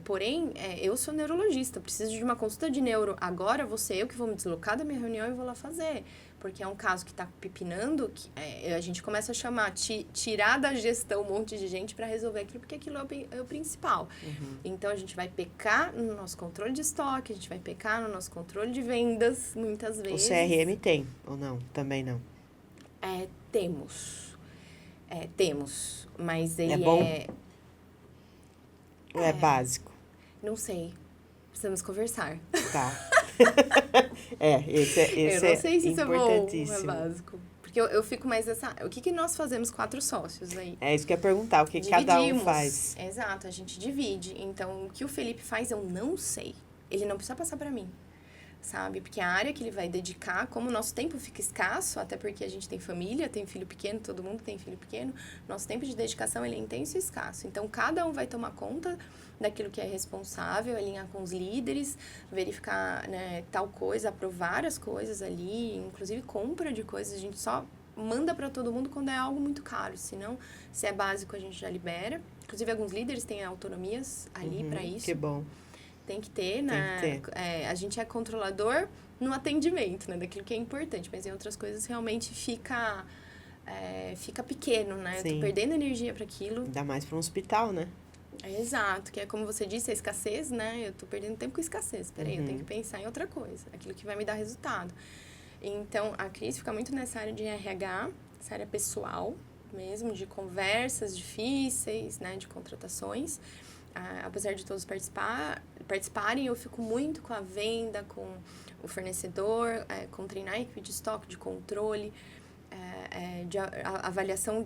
Porém, eu sou neurologista, preciso de uma consulta de neuro. Agora vou ser eu que vou me deslocar da minha reunião e vou lá fazer. Porque é um caso que está pipinando, que a gente começa a chamar, tirar da gestão um monte de gente para resolver aquilo, porque aquilo é o principal. Uhum. Então, a gente vai pecar no nosso controle de estoque, a gente vai pecar no nosso controle de vendas, muitas vezes. O CRM tem, ou não? Também não. Temos, mas ele bom? Ou é básico? Não sei, precisamos conversar. Tá. Esse Eu não sei se isso é bom ou é importantíssimo. básico. Porque eu fico mais o que nós fazemos 4 sócios aí? É isso que eu ia perguntar, o que cada um faz. Exato, a gente divide. Então, o que o Felipe faz, eu não sei. Ele não precisa passar pra mim, sabe? Porque a área que ele vai dedicar, como o nosso tempo fica escasso, até porque a gente tem família, tem filho pequeno, todo mundo tem filho pequeno, nosso tempo de dedicação, ele é intenso e escasso. Então, cada um vai tomar conta daquilo que é responsável, alinhar com os líderes, verificar, né, tal coisa, aprovar as coisas ali, inclusive compra de coisas, a gente só manda para todo mundo quando é algo muito caro, senão, se é básico, a gente já libera. Inclusive, alguns líderes têm autonomias ali para isso. Que bom. Tem que ter, né? Tem que ter. A gente é controlador no atendimento, né? Daquilo que é importante, mas em outras coisas realmente fica pequeno, né? Sim. Eu tô perdendo energia para aquilo. Ainda mais para um hospital, né? Exato, que é como você disse, a escassez, né? Eu tô perdendo tempo com escassez. Peraí, eu tenho que pensar em outra coisa, aquilo que vai me dar resultado. Então, a Cris fica muito nessa área de RH, essa área pessoal mesmo, de conversas difíceis, né? De contratações. Apesar de todos participarem, eu fico muito com a venda, com o fornecedor, com treinar a equipe de estoque, de controle, de avaliação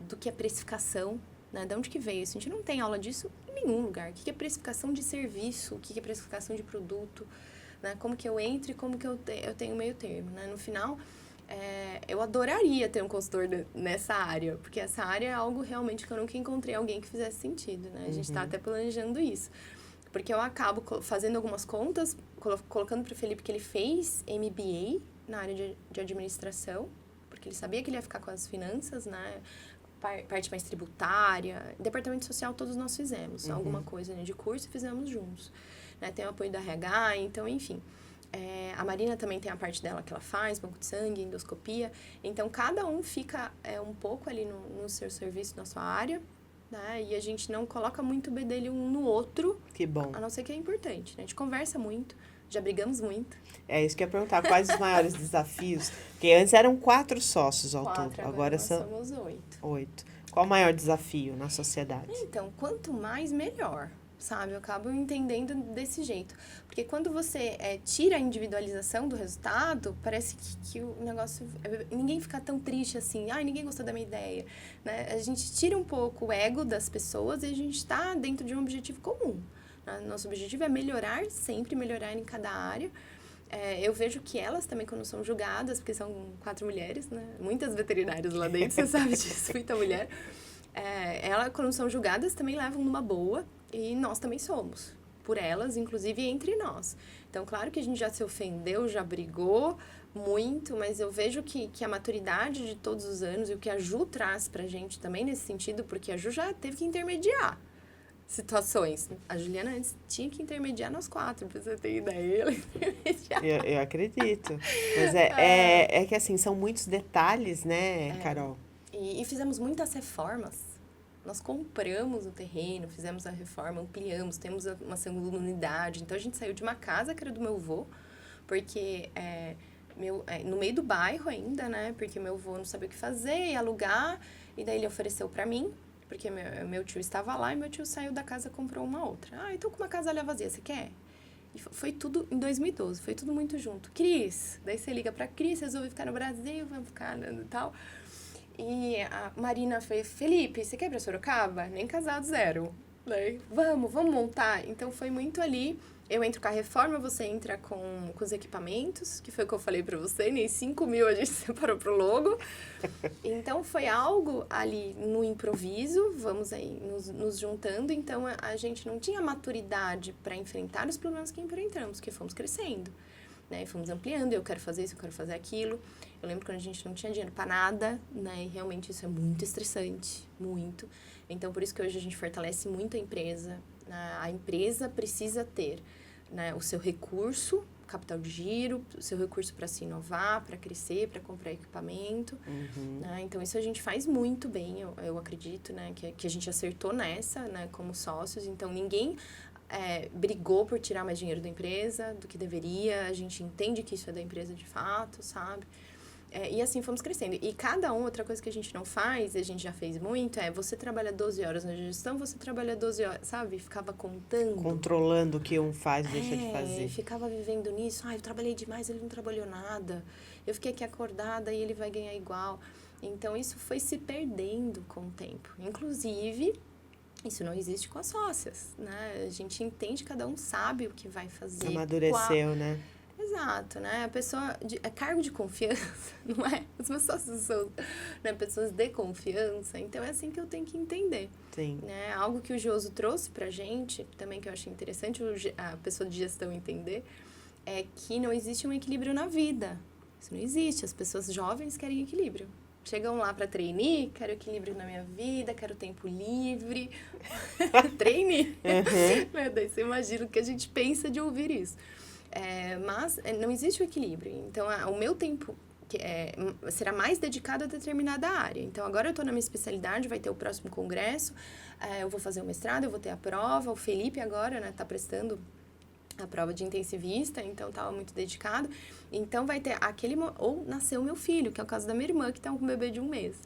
do que é precificação, né? De onde que veio isso? A gente não tem aula disso em nenhum lugar. O que é precificação de serviço? O que é precificação de produto? Né? Como que eu entro e como que eu tenho meio termo, né? No final, eu adoraria ter um consultor nessa área, porque essa área é algo realmente que eu nunca encontrei alguém que fizesse sentido, né? A gente tá até planejando isso. Porque eu acabo fazendo algumas contas, colocando para o Felipe que ele fez MBA na área de administração, porque ele sabia que ele ia ficar com as finanças, né? Parte mais tributária, departamento social todos nós fizemos, alguma coisa, né, de curso e fizemos juntos, né? Tem o apoio da RH, então, enfim. A Marina também tem a parte dela que ela faz, banco de sangue, endoscopia. Então, cada um fica um pouco ali no seu serviço, na sua área, né? E a gente não coloca muito o bedelho um no outro. Que bom. A não ser que é importante, né? A gente conversa muito, já brigamos muito. É isso que eu ia perguntar, quais os maiores desafios? Porque antes eram 4 sócios ao todo, agora nós somos 8. 8. Qual o maior desafio na sociedade? Então, quanto mais, melhor. Sabe, eu acabo entendendo desse jeito. Porque quando você tira a individualização do resultado, parece que o negócio... Ninguém fica tão triste assim, ninguém gostou da minha ideia. Né? A gente tira um pouco o ego das pessoas e a gente está dentro de um objetivo comum. Né? Nosso objetivo é melhorar sempre, melhorar em cada área. Eu vejo que elas também, quando são julgadas, porque são 4 mulheres, né? Muitas veterinárias lá dentro, você sabe disso, muita mulher. Elas, quando são julgadas, também levam numa boa. E nós também somos, por elas, inclusive entre nós. Então, claro que a gente já se ofendeu, já brigou muito, mas eu vejo que a maturidade de todos os anos e o que a Ju traz pra gente também nesse sentido, porque a Ju já teve que intermediar situações. A Juliana antes tinha que intermediar nós 4, pra você ter ideia. Eu acredito. Mas é que, assim, são muitos detalhes, né, Carol? E fizemos muitas reformas. Nós compramos o terreno, fizemos a reforma, ampliamos, temos uma segunda unidade. Então, a gente saiu de uma casa que era do meu avô, porque no meio do bairro ainda, né? Porque meu avô não sabia o que fazer, ia alugar. E daí ele ofereceu para mim, porque meu tio estava lá e meu tio saiu da casa e comprou uma outra. Então com uma casa ali vazia, você quer? E foi tudo em 2012, foi tudo muito junto. Cris, daí você liga pra Cris, resolve ficar no Brasil, vamos ficar e tal... E a Marina fez, Felipe, você quer ir pra Sorocaba? Nem casado, zero. Daí, vamos montar. Então, foi muito ali. Eu entro com a reforma, você entra com os equipamentos, que foi o que eu falei pra você, nem 5 mil a gente separou pro logo. Então, foi algo ali no improviso, vamos aí nos juntando. Então, a gente não tinha maturidade para enfrentar os problemas que enfrentamos, que fomos crescendo. Né? E fomos ampliando, eu quero fazer isso, eu quero fazer aquilo. Eu lembro quando a gente não tinha dinheiro para nada, né? E realmente isso é muito estressante, muito. Então, por isso que hoje a gente fortalece muito a empresa. A empresa precisa ter, né, o seu recurso, capital de giro, o seu recurso para se inovar, para crescer, para comprar equipamento. Né? Então, isso a gente faz muito bem, eu acredito, né? Que a gente acertou nessa, né? Como sócios. Então, ninguém... brigou por tirar mais dinheiro da empresa do que deveria, a gente entende que isso é da empresa de fato, sabe? E assim fomos crescendo. E cada outra coisa que a gente não faz, e a gente já fez muito, você trabalha 12 horas na gestão, você trabalha 12 horas, sabe? Ficava contando. Controlando o que um faz e deixa de fazer. Ficava vivendo nisso. Eu trabalhei demais, ele não trabalhou nada. Eu fiquei aqui acordada e ele vai ganhar igual. Então, isso foi se perdendo com o tempo. Inclusive... Isso não existe com as sócias, né? A gente entende, cada um sabe o que vai fazer. Amadureceu, né? Exato, né? A pessoa... É cargo de confiança, não é? Os meus sócios são, né, pessoas de confiança. Então, é assim que eu tenho que entender. Sim. Né? Algo que o Joso trouxe pra gente, também que eu achei interessante a pessoa de gestão entender, é que não existe um equilíbrio na vida. Isso não existe. As pessoas jovens querem equilíbrio. Chegam lá para trainee, quero equilíbrio na minha vida, quero tempo livre. Trainee. Daí você imagina o que a gente pensa de ouvir isso. Mas não existe o equilíbrio. Então, o meu tempo será mais dedicado a determinada área. Então, agora eu estou na minha especialidade, vai ter o próximo congresso, eu vou fazer o mestrado, eu vou ter a prova. O Felipe agora, né, tá prestando a prova de intensivista, então estava muito dedicado. Então, vai ter ou nasceu meu filho, que é o caso da minha irmã, que está com um bebê de 1 mês.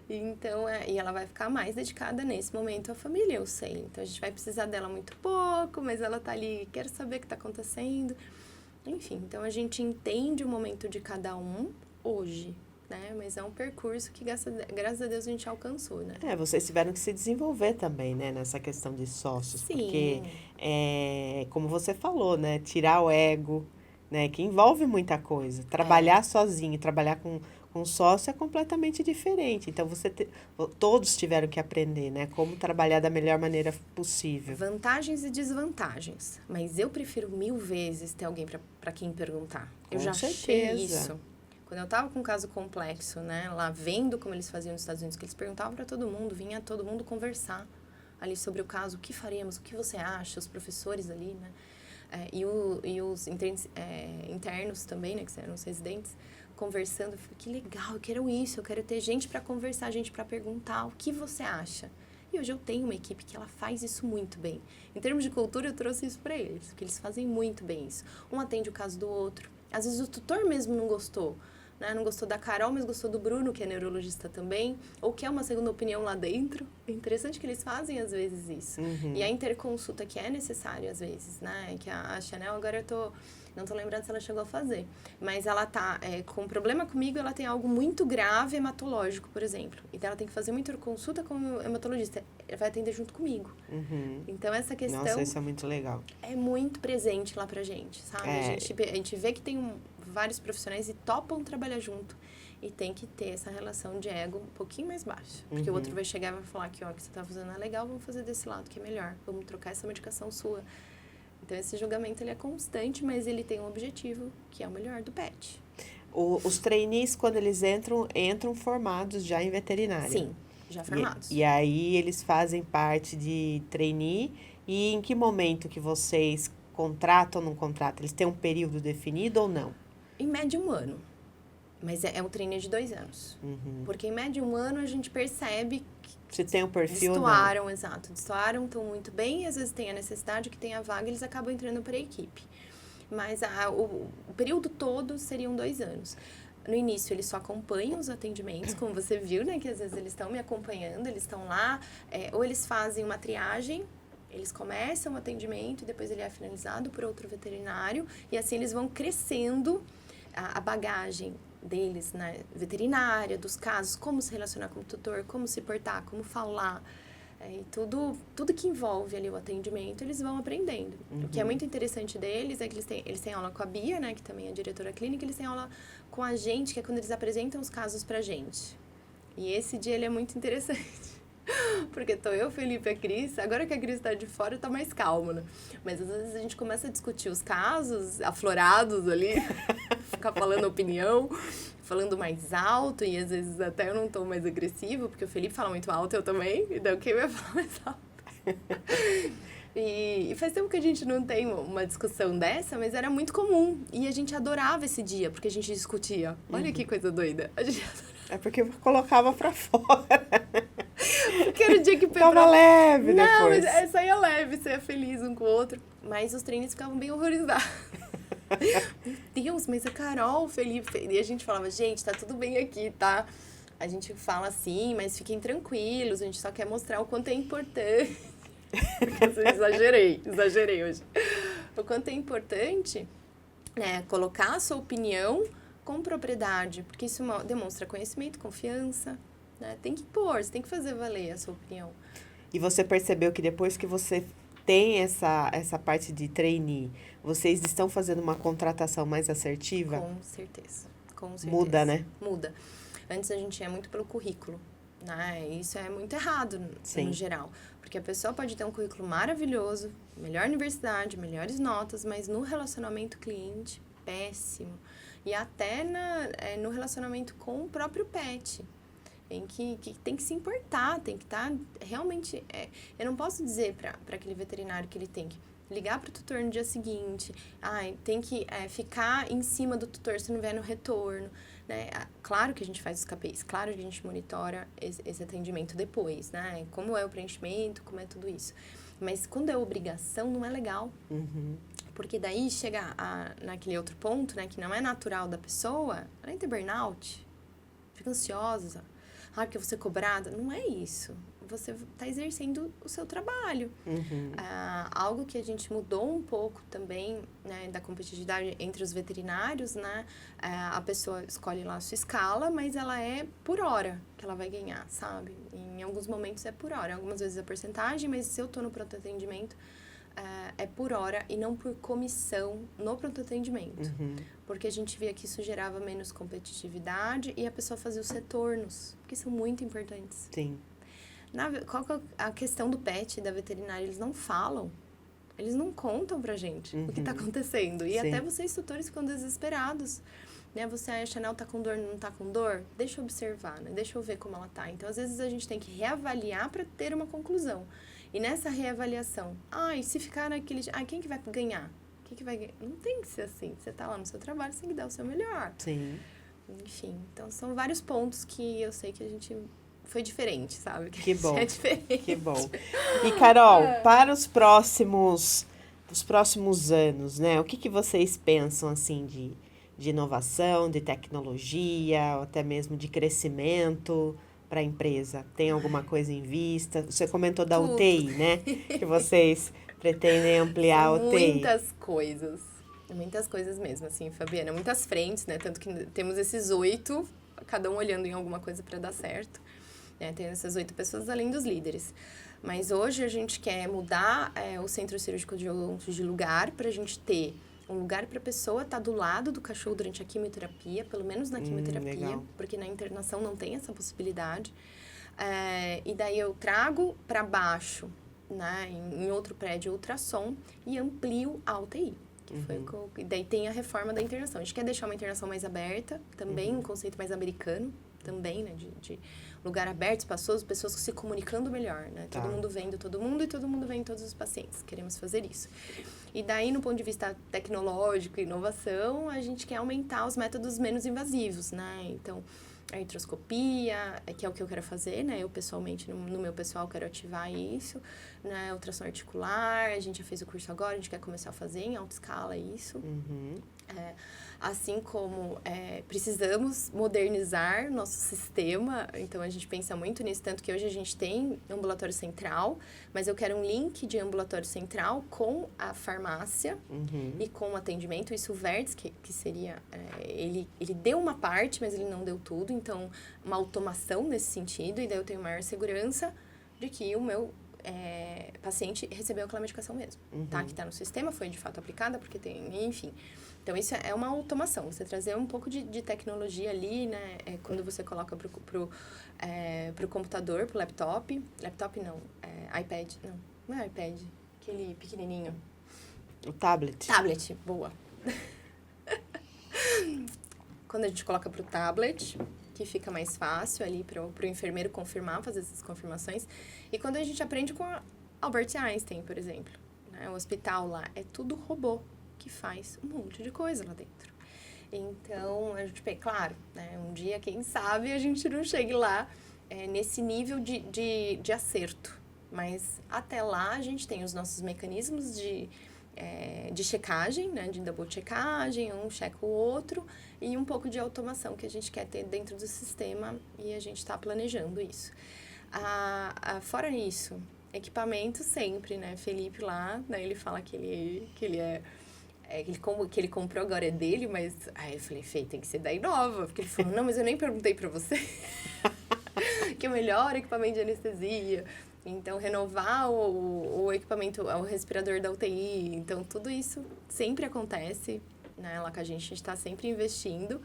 Então, e ela vai ficar mais dedicada nesse momento à família, eu sei. Então, a gente vai precisar dela muito pouco, mas ela tá ali, quero saber o que está acontecendo. Enfim, então a gente entende o momento de cada um hoje, né? Mas é um percurso que, graças a Deus, a gente alcançou, né? Vocês tiveram que se desenvolver também, né? Nessa questão de sócios. Sim. Porque, como você falou, né? Tirar o ego, né? Que envolve muita coisa. Trabalhar sozinho, trabalhar com sócio é completamente diferente. Então, todos tiveram que aprender, né? Como trabalhar da melhor maneira possível. Vantagens e desvantagens. Mas eu prefiro 1000 vezes ter alguém para quem perguntar. Eu já achei isso. Quando eu tava com um caso complexo, né? Lá vendo como eles faziam nos Estados Unidos, que eles perguntavam para todo mundo, vinha todo mundo conversar ali sobre o caso, o que faremos, o que você acha, os professores ali, né? E os internos também, né? Que eram os residentes, conversando. Eu falei, que legal, eu quero isso, eu quero ter gente para conversar, gente para perguntar, o que você acha? E hoje eu tenho uma equipe que ela faz isso muito bem. Em termos de cultura, eu trouxe isso para eles, porque eles fazem muito bem isso. Um atende o caso do outro. Às vezes o tutor mesmo não gostou, né? Não gostou da Carol, mas gostou do Bruno, que é neurologista também, ou quer uma segunda opinião lá dentro. É interessante que eles fazem, às vezes, isso. E a interconsulta que é necessária, às vezes, né? Que a Chanel, agora não tô lembrando se ela chegou a fazer, mas ela tá com um problema comigo, ela tem algo muito grave hematológico, por exemplo. Então, ela tem que fazer uma interconsulta com o hematologista. Ele vai atender junto comigo. Então, essa questão... Nossa, isso é muito legal. É muito presente lá pra gente, sabe? A gente vê que tem vários profissionais e topam trabalhar junto. E tem que ter essa relação de ego um pouquinho mais baixa. Porque o outro vai chegar e vai falar que, ó, o que você tá fazendo é legal, vamos fazer desse lado que é melhor. Vamos trocar essa medicação sua. Então, esse julgamento, ele é constante, mas ele tem um objetivo, que é o melhor do pet. Os trainees, quando eles entram formados já em veterinária. Sim, já formados. E aí, eles fazem parte de trainee. E em que momento que vocês contratam ou não contratam? Eles têm um período definido ou não? Em média, 1 ano. Mas é um trainee de 2 anos. Porque em média, 1 ano, a gente percebe que se tem um perfil, destoaram, exato. Destoaram, estão muito bem. E às vezes tem a necessidade que tem a vaga, eles acabam entrando para a equipe. Mas o período todo seriam 2 anos. No início, eles só acompanham os atendimentos, como você viu, né? Que às vezes eles estão me acompanhando, eles estão lá. Ou eles fazem uma triagem, eles começam o atendimento e depois ele é finalizado por outro veterinário. E assim eles vão crescendo a bagagem deles, né, veterinária, dos casos, como se relacionar com o tutor, como se portar, como falar, e tudo que envolve ali o atendimento, eles vão aprendendo. O que é muito interessante deles é que eles têm aula com a Bia, né, que também é diretora clínica, eles têm aula com a gente, que é quando eles apresentam os casos pra gente. E esse dia, ele é muito interessante. Porque tô eu, Felipe e a Cris. Agora que a Cris tá de fora, tá mais calma, né? Mas às vezes a gente começa a discutir os casos aflorados ali, ficar falando opinião, falando mais alto, e às vezes até eu não tô mais agressivo, porque o Felipe fala muito alto, eu também, então quem vai falar mais alto? E faz tempo que a gente não tem uma discussão dessa, mas era muito comum. E a gente adorava esse dia, porque a gente discutia. Olha que coisa doida. A gente adorava. É porque eu colocava pra fora. Porque era o dia que ficava leve depois. Não, mas saía leve, saía feliz um com o outro. Mas os treinos ficavam bem horrorizados. Meu Deus, mas a Carol, o Felipe... E a gente falava, gente, tá tudo bem aqui, tá? A gente fala assim, mas fiquem tranquilos, a gente só quer mostrar o quanto é importante. Exagerei hoje. O quanto é importante, né, colocar a sua opinião com propriedade, porque isso demonstra conhecimento, confiança, né? Tem que pôr, você tem que fazer valer a sua opinião. E você percebeu que depois que você tem essa parte de trainee, vocês estão fazendo uma contratação mais assertiva? Com certeza. Muda, né? Muda. Antes a gente ia muito pelo currículo, né? Isso é muito errado no geral. Porque a pessoa pode ter um currículo maravilhoso, melhor universidade, melhores notas, mas no relacionamento cliente, péssimo. E até no relacionamento com o próprio pet. Que tem que se importar, tem que estar realmente... eu não posso dizer para aquele veterinário que ele tem que ligar para o tutor no dia seguinte, tem que ficar em cima do tutor se não vier no retorno, né? Claro que a gente faz os KPIs, claro que a gente monitora esse atendimento depois, né? Como é o preenchimento, como é tudo isso. Mas quando é obrigação, não é legal. Porque daí chega naquele outro ponto, né? Que não é natural da pessoa, além de ter burnout, fica ansiosa. Porque eu vou ser cobrada. Não é isso. Você está exercendo o seu trabalho. Algo que a gente mudou um pouco também, né, da competitividade entre os veterinários, né? A pessoa escolhe lá a sua escala, mas ela é por hora que ela vai ganhar, sabe? Em alguns momentos é por hora. Algumas vezes é porcentagem, mas se eu estou no pronto atendimento, é por hora e não por comissão no pronto atendimento. Porque a gente via que isso gerava menos competitividade e a pessoa fazia os retornos, que são muito importantes. Sim. Qual que é a questão do pet, da veterinária? Eles não falam. Eles não contam pra gente o que tá acontecendo. E até vocês, tutores, ficam desesperados. Né? Você, a Chanel tá com dor, não tá com dor? Deixa eu observar, né? Deixa eu ver como ela tá. Então, às vezes, a gente tem que reavaliar para ter uma conclusão. E nessa reavaliação, e se ficar naquele... quem que vai ganhar? Quem que vai ganhar? Não tem que ser assim. Você tá lá no seu trabalho, você tem que dar o seu melhor. Sim. Enfim, então, são vários pontos que eu sei que a gente... Foi diferente, sabe? Que bom, é diferente. Que bom. E, Carol, para os próximos anos, né? O que vocês pensam, assim, de inovação, de tecnologia, ou até mesmo de crescimento para a empresa? Tem alguma coisa em vista? Você comentou da UTI, né? Que vocês pretendem ampliar a UTI. Muitas coisas mesmo, assim, Fabiana. Muitas frentes, né? Tanto que temos esses 8, cada um olhando em alguma coisa para dar certo. Tem essas 8 pessoas, além dos líderes. Mas hoje a gente quer mudar o centro cirúrgico de lugar para a gente ter um lugar para a pessoa estar do lado do cachorro durante a quimioterapia, pelo menos na quimioterapia, legal. Porque na internação não tem essa possibilidade. E daí eu trago para baixo, né, em outro prédio, ultrassom, e amplio a UTI. E daí tem a reforma da internação. A gente quer deixar uma internação mais aberta, também um conceito mais americano, também, né, de lugar aberto, espaçoso, pessoas se comunicando melhor, né? Todo mundo vendo todo mundo e todo mundo vendo todos os pacientes. Queremos fazer isso. E daí, no ponto de vista tecnológico e inovação, a gente quer aumentar os métodos menos invasivos, né? Então, a artroscopia, que é o que eu quero fazer, né? Eu, pessoalmente, no meu pessoal, quero ativar isso, né? Ultrassom articular, a gente já fez o curso agora, a gente quer começar a fazer em alta escala isso. Assim como precisamos modernizar nosso sistema, então a gente pensa muito nisso, tanto que hoje a gente tem ambulatório central, mas eu quero um link de ambulatório central com a farmácia e com o atendimento. Isso o Verdes, que seria, ele deu uma parte, mas ele não deu tudo, então uma automação nesse sentido, e daí eu tenho maior segurança de que o meu paciente recebeu aquela medicação mesmo, tá? Que está no sistema, foi de fato aplicada, porque tem, enfim... Então, isso é uma automação, você trazer um pouco de tecnologia ali, né? Quando você coloca pro computador, pro laptop não, iPad, não é iPad, aquele pequenininho. O tablet. Tablet, boa. Quando a gente coloca pro tablet, que fica mais fácil ali pro enfermeiro confirmar, fazer essas confirmações. E quando a gente aprende com a Albert Einstein, por exemplo, né? O hospital lá é tudo robô, que faz um monte de coisa lá dentro. Então, a gente, claro, né, um dia, quem sabe, a gente não chegue lá nesse nível de acerto. Mas, até lá, a gente tem os nossos mecanismos de checagem, né, de double checagem, um checa o outro, e um pouco de automação que a gente quer ter dentro do sistema, e a gente está planejando isso. Fora isso, equipamento sempre, né? Felipe lá, né, ele fala que ele comprou agora é dele, mas... Aí eu falei, Fê, tem que ser da Inova. Porque ele falou, não, mas eu nem perguntei pra você. Que é o melhor equipamento de anestesia. Então, renovar o equipamento, o respirador da UTI. Então, tudo isso sempre acontece, né? Lá com a gente está sempre investindo.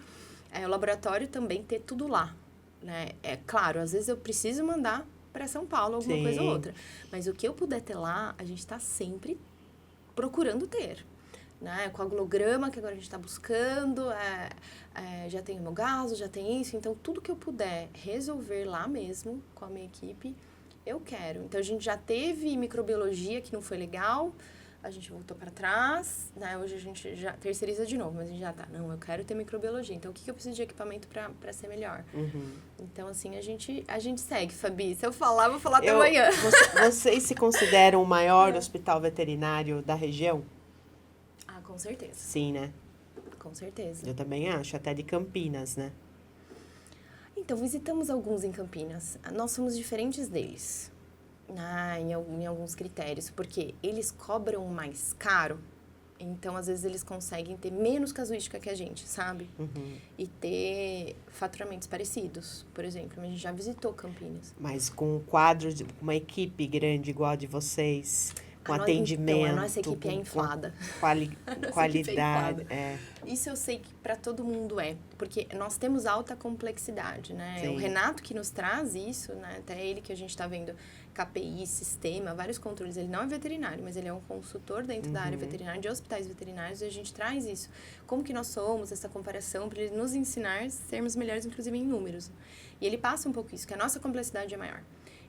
O laboratório também ter tudo lá, né? Claro, às vezes eu preciso mandar para São Paulo alguma coisa ou outra. Mas o que eu puder ter lá, a gente está sempre procurando ter. Né, coagulograma, que agora a gente está buscando, já tem hemogás, já tem isso. Então, tudo que eu puder resolver lá mesmo, com a minha equipe, eu quero. Então, a gente já teve microbiologia, que não foi legal, a gente voltou para trás, né? Hoje a gente já terceiriza de novo, mas a gente já tá, não, eu quero ter microbiologia. Então, o que eu preciso de equipamento para ser melhor? Então, assim, a gente segue, Fabi. Se eu falar, eu vou falar até amanhã. Vocês se consideram o maior hospital veterinário da região? Com certeza. Sim, né? Com certeza. Eu também acho, até de Campinas, né? Então, visitamos alguns em Campinas. Nós somos diferentes deles, em alguns critérios, porque eles cobram mais caro, então, às vezes, eles conseguem ter menos casuística que a gente, sabe? E ter faturamentos parecidos, por exemplo. A gente já visitou Campinas. Mas com um quadro, uma equipe grande igual a de vocês... com atendimento. Então, a nossa equipe é inflada. Qualidade. Isso eu sei que para todo mundo porque nós temos alta complexidade, né? Sim. O Renato que nos traz isso, né? Até ele que a gente está vendo KPI, sistema, vários controles. Ele não é veterinário, mas ele é um consultor dentro da área veterinária, de hospitais veterinários, e a gente traz isso. Como que nós somos, essa comparação, para ele nos ensinar a sermos melhores, inclusive em números. E ele passa um pouco isso, que a nossa complexidade é maior.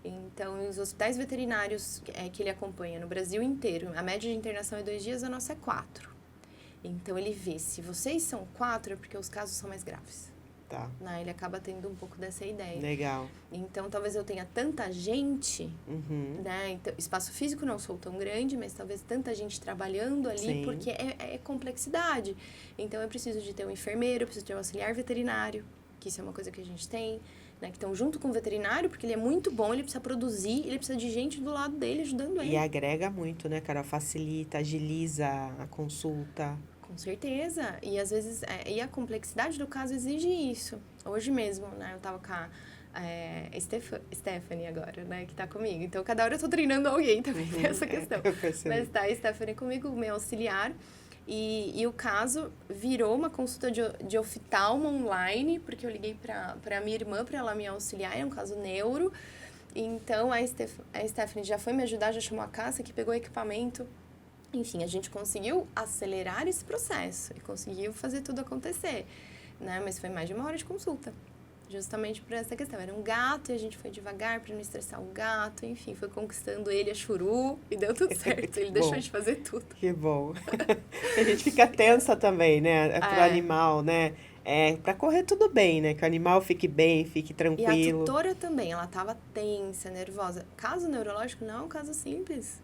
Então, os hospitais veterinários que ele acompanha no Brasil inteiro, a média de internação é 2 dias, a nossa é 4. Então, ele vê, se vocês são 4, é porque os casos são mais graves. Tá. Né? Ele acaba tendo um pouco dessa ideia. Legal. Então, talvez eu tenha tanta gente, né? Então, espaço físico não sou tão grande, mas talvez tanta gente trabalhando ali, Sim. porque é complexidade. Então, eu preciso de ter um enfermeiro, eu preciso ter um auxiliar veterinário, que isso é uma coisa que a gente tem, né? Que estão junto com o veterinário, porque ele é muito bom, ele precisa produzir, ele precisa de gente do lado dele, ajudando ele. E agrega muito, né, Carol? Facilita, agiliza a consulta. Com certeza. E às vezes, e a complexidade do caso exige isso. Hoje mesmo, né, eu tava com a Stephanie agora, né, que tá comigo. Então, cada hora eu tô treinando alguém também, tem essa questão. Mas tá a Stephanie comigo, meu auxiliar. E o caso virou uma consulta de oftalmo online, porque eu liguei pra minha irmã, pra ela me auxiliar, é um caso neuro. Então, a Stephanie já foi me ajudar, já chamou a Cássia, que pegou o equipamento. Enfim, a gente conseguiu acelerar esse processo e conseguiu fazer tudo acontecer, né? Mas foi mais de 1 hora de consulta, justamente por essa questão. Era um gato e a gente foi devagar para não estressar o gato, enfim, foi conquistando ele a churu e deu tudo certo. Ele deixou de fazer tudo. Que bom. A gente fica tensa também, né? Pro animal, né? Pra correr tudo bem, né? Que o animal fique bem, fique tranquilo. E a tutora também, ela tava tensa, nervosa. Caso neurológico não é um caso simples.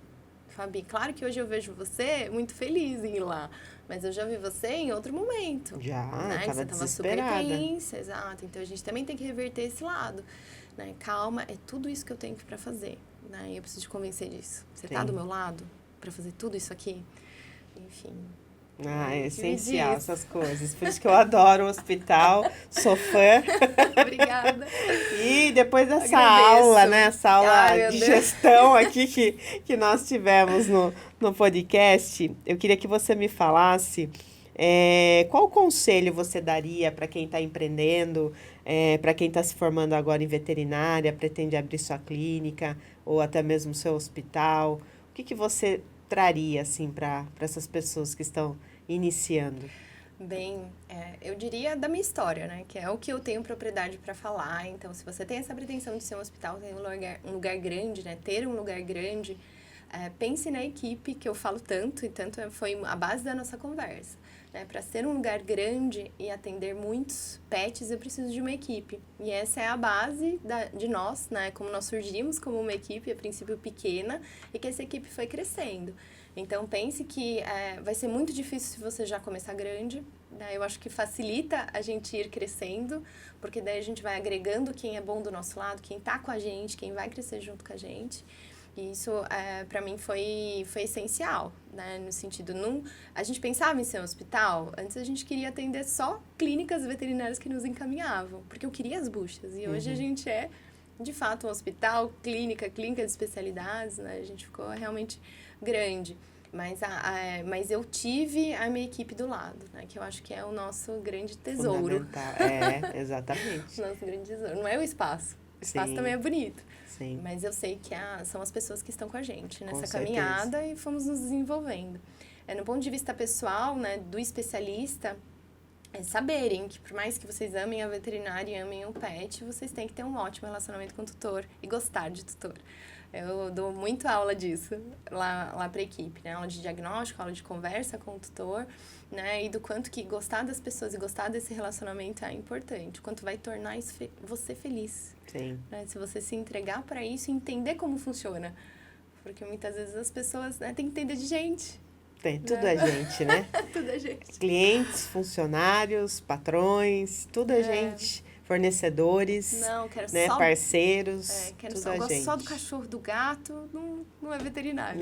Fabi, claro que hoje eu vejo você muito feliz em ir lá, mas eu já vi você em outro momento. Já, né? tava Você tava super desesperada. tensa, exato. Então, a gente também tem que reverter esse lado, né? Calma, é tudo isso que eu tenho para fazer, né? E eu preciso te convencer disso. Você tá do meu lado para fazer tudo isso aqui? Enfim... É essencial essas coisas. Por isso que eu adoro o hospital, sou fã. Obrigada. E depois dessa aula, né? Essa aula de gestão aqui que nós tivemos no podcast, eu queria que você me falasse qual conselho você daria para quem está empreendendo, para quem está se formando agora em veterinária, pretende abrir sua clínica ou até mesmo seu hospital. O que você traria, assim, para essas pessoas que estão iniciando? Bem, eu diria da minha história, né? Que é o que eu tenho propriedade para falar. Então, se você tem essa pretensão de ser um hospital, ter um lugar grande, né? Ter um lugar grande, pense na equipe, que eu falo tanto, e tanto foi a base da nossa conversa. Né? Para ser um lugar grande e atender muitos pets, eu preciso de uma equipe. E essa é a base de nós, né? Como nós surgimos como uma equipe, a princípio pequena, e que essa equipe foi crescendo. Então, pense que vai ser muito difícil se você já começar grande, né? Eu acho que facilita a gente ir crescendo, porque daí a gente vai agregando quem é bom do nosso lado, quem tá com a gente, quem vai crescer junto com a gente. E isso, para mim, foi essencial, né? No sentido, a gente pensava em ser um hospital, antes a gente queria atender só clínicas veterinárias que nos encaminhavam, porque eu queria as buchas. E hoje a gente de fato, um hospital, clínica de especialidades, né? A gente ficou realmente grande. Mas eu tive a minha equipe do lado, né? Que eu acho que é o nosso grande tesouro. Exatamente. Nosso grande tesouro. Não é o espaço. O espaço também é bonito. Sim. Mas eu sei que são as pessoas que estão com a gente nessa Com caminhada e fomos nos desenvolvendo. No ponto de vista pessoal, né, do especialista, saberem que por mais que vocês amem a veterinária e amem o pet, vocês têm que ter um ótimo relacionamento com o tutor e gostar de tutor. Eu dou muito aula disso lá para a equipe, né? Aula de diagnóstico, aula de conversa com o tutor, né? E do quanto que gostar das pessoas e gostar desse relacionamento é importante. O quanto vai tornar você feliz. Sim. Né? Se você se entregar para isso e entender como funciona. Porque muitas vezes as pessoas, né, têm que entender de gente. Tudo é gente, né? Tudo é gente. Clientes, funcionários, patrões, tudo é gente. Fornecedores, não, quero né? só, parceiros, quero tudo só, a gosto gente. só do cachorro, do gato, não é veterinário.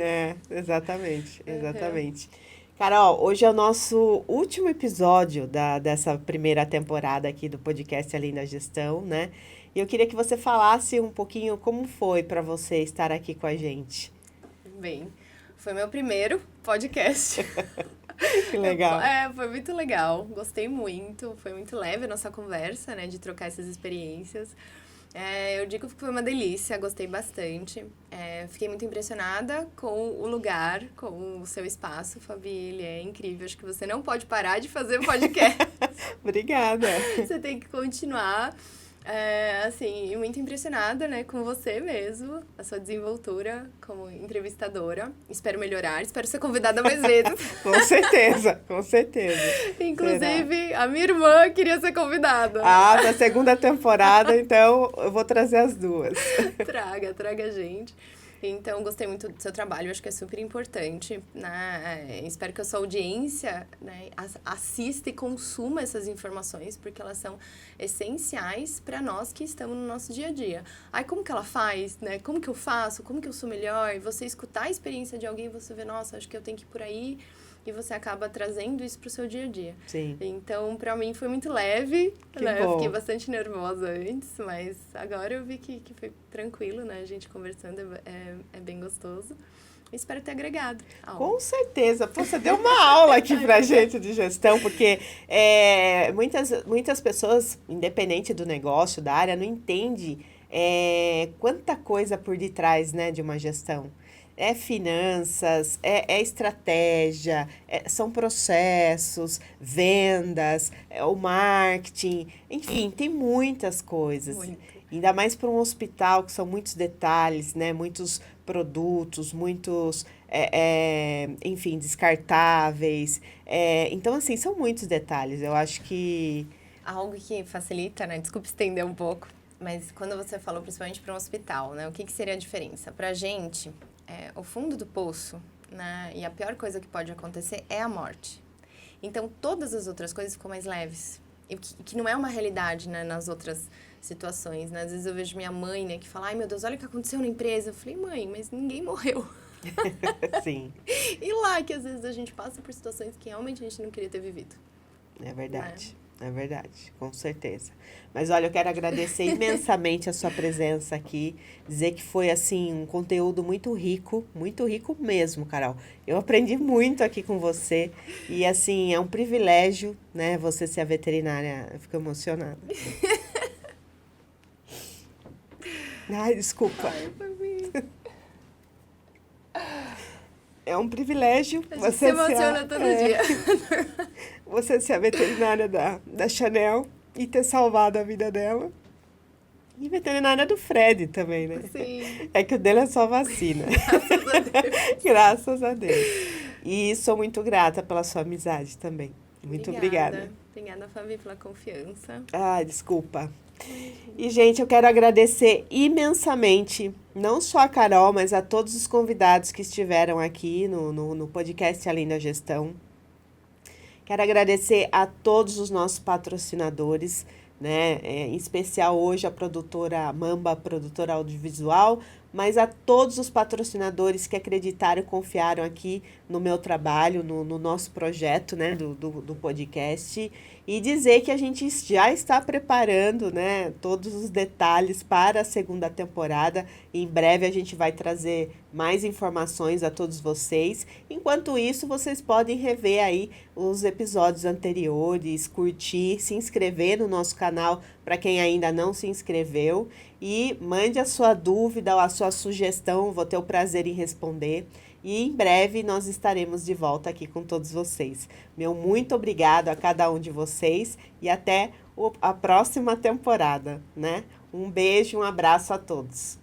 Exatamente. Carol, hoje é o nosso último episódio dessa primeira temporada aqui do podcast Além da Gestão, né? E eu queria que você falasse um pouquinho como foi para você estar aqui com a gente. Bem, Foi meu primeiro podcast. Que legal. Foi muito legal. Gostei muito. Foi muito leve a nossa conversa, né? De trocar essas experiências. Eu digo que foi uma delícia, gostei bastante. Fiquei muito impressionada com o lugar, com o seu espaço, Fabi. Ele é incrível. Acho que você não pode parar de fazer podcast. Obrigada. Você tem que continuar. Assim, muito impressionada, né, com você mesmo, a sua desenvoltura como entrevistadora. Espero melhorar, espero ser convidada mais vezes. Com certeza, com certeza. Inclusive, a minha irmã queria ser convidada. Pra segunda temporada, então eu vou trazer as duas. Traga a gente. Então, gostei muito do seu trabalho, acho que é super importante, né? Espero que a sua audiência, né, assista e consuma essas informações, porque elas são essenciais para nós que estamos no nosso dia a dia. Como que ela faz, né? Como que eu faço? Como que eu sou melhor? E você escutar a experiência de alguém, você vê, nossa, acho que eu tenho que ir por aí, e você acaba trazendo isso pro seu dia a dia. Sim. Então, para mim foi muito leve, né? Bom. Eu fiquei bastante nervosa antes, mas agora eu vi que foi tranquilo, né? A gente conversando é bem gostoso. Espero ter agregado algo. Com certeza. Você deu uma aula aqui pra gente de gestão, porque muitas pessoas, independente do negócio, da área, não entendem quanta coisa por detrás, né, de uma gestão. É finanças, é estratégia, são processos, vendas, o marketing, enfim, tem muitas coisas. Muito. Ainda mais para um hospital, que são muitos detalhes, né? Muitos produtos, muitos, enfim, descartáveis. Então, assim, são muitos detalhes. Eu acho que... Algo que facilita, né? Desculpa estender um pouco, mas quando você falou principalmente para um hospital, né? O que seria a diferença? Para a gente... o fundo do poço, né? E a pior coisa que pode acontecer é a morte. Então, todas as outras coisas ficam mais leves. E que não é uma realidade, né, nas outras situações, né? Às vezes eu vejo minha mãe, né, que fala, ai, meu Deus, olha o que aconteceu na empresa. Eu falei, mãe, mas ninguém morreu. Sim. E lá que às vezes a gente passa por situações que realmente a gente não queria ter vivido. É verdade. É verdade, com certeza. Mas olha, eu quero agradecer imensamente a sua presença aqui, dizer que foi, assim, um conteúdo muito rico mesmo, Carol. Eu aprendi muito aqui com você e, assim, é um privilégio, né, você ser a veterinária. Eu fico emocionada. Ai, desculpa. Ai, Fabi. É um privilégio A gente você se emociona todo dia. Você ser a veterinária da Chanel e ter salvado a vida dela. E veterinária do Fred também, né? Sim. É que o dele é só vacina. Graças a Deus. Graças a Deus. E sou muito grata pela sua amizade também. Muito obrigada. Obrigada, Fabi, pela confiança. Desculpa. E, gente, eu quero agradecer imensamente, não só a Carol, mas a todos os convidados que estiveram aqui no podcast Além da Gestão. Quero agradecer a todos os nossos patrocinadores, né? Em especial hoje a produtora Mamba, produtora audiovisual, mas a todos os patrocinadores que acreditaram e confiaram aqui no meu trabalho, no nosso projeto, né, do podcast, e dizer que a gente já está preparando, né, todos os detalhes para a segunda temporada. Em breve a gente vai trazer mais informações a todos vocês. Enquanto isso, vocês podem rever aí os episódios anteriores, curtir, se inscrever no nosso canal para quem ainda não se inscreveu e mande a sua dúvida ou a sua sugestão, vou ter o prazer em responder. E em breve nós estaremos de volta aqui com todos vocês. Meu muito obrigado a cada um de vocês e até a próxima temporada, né? Um beijo, um abraço a todos.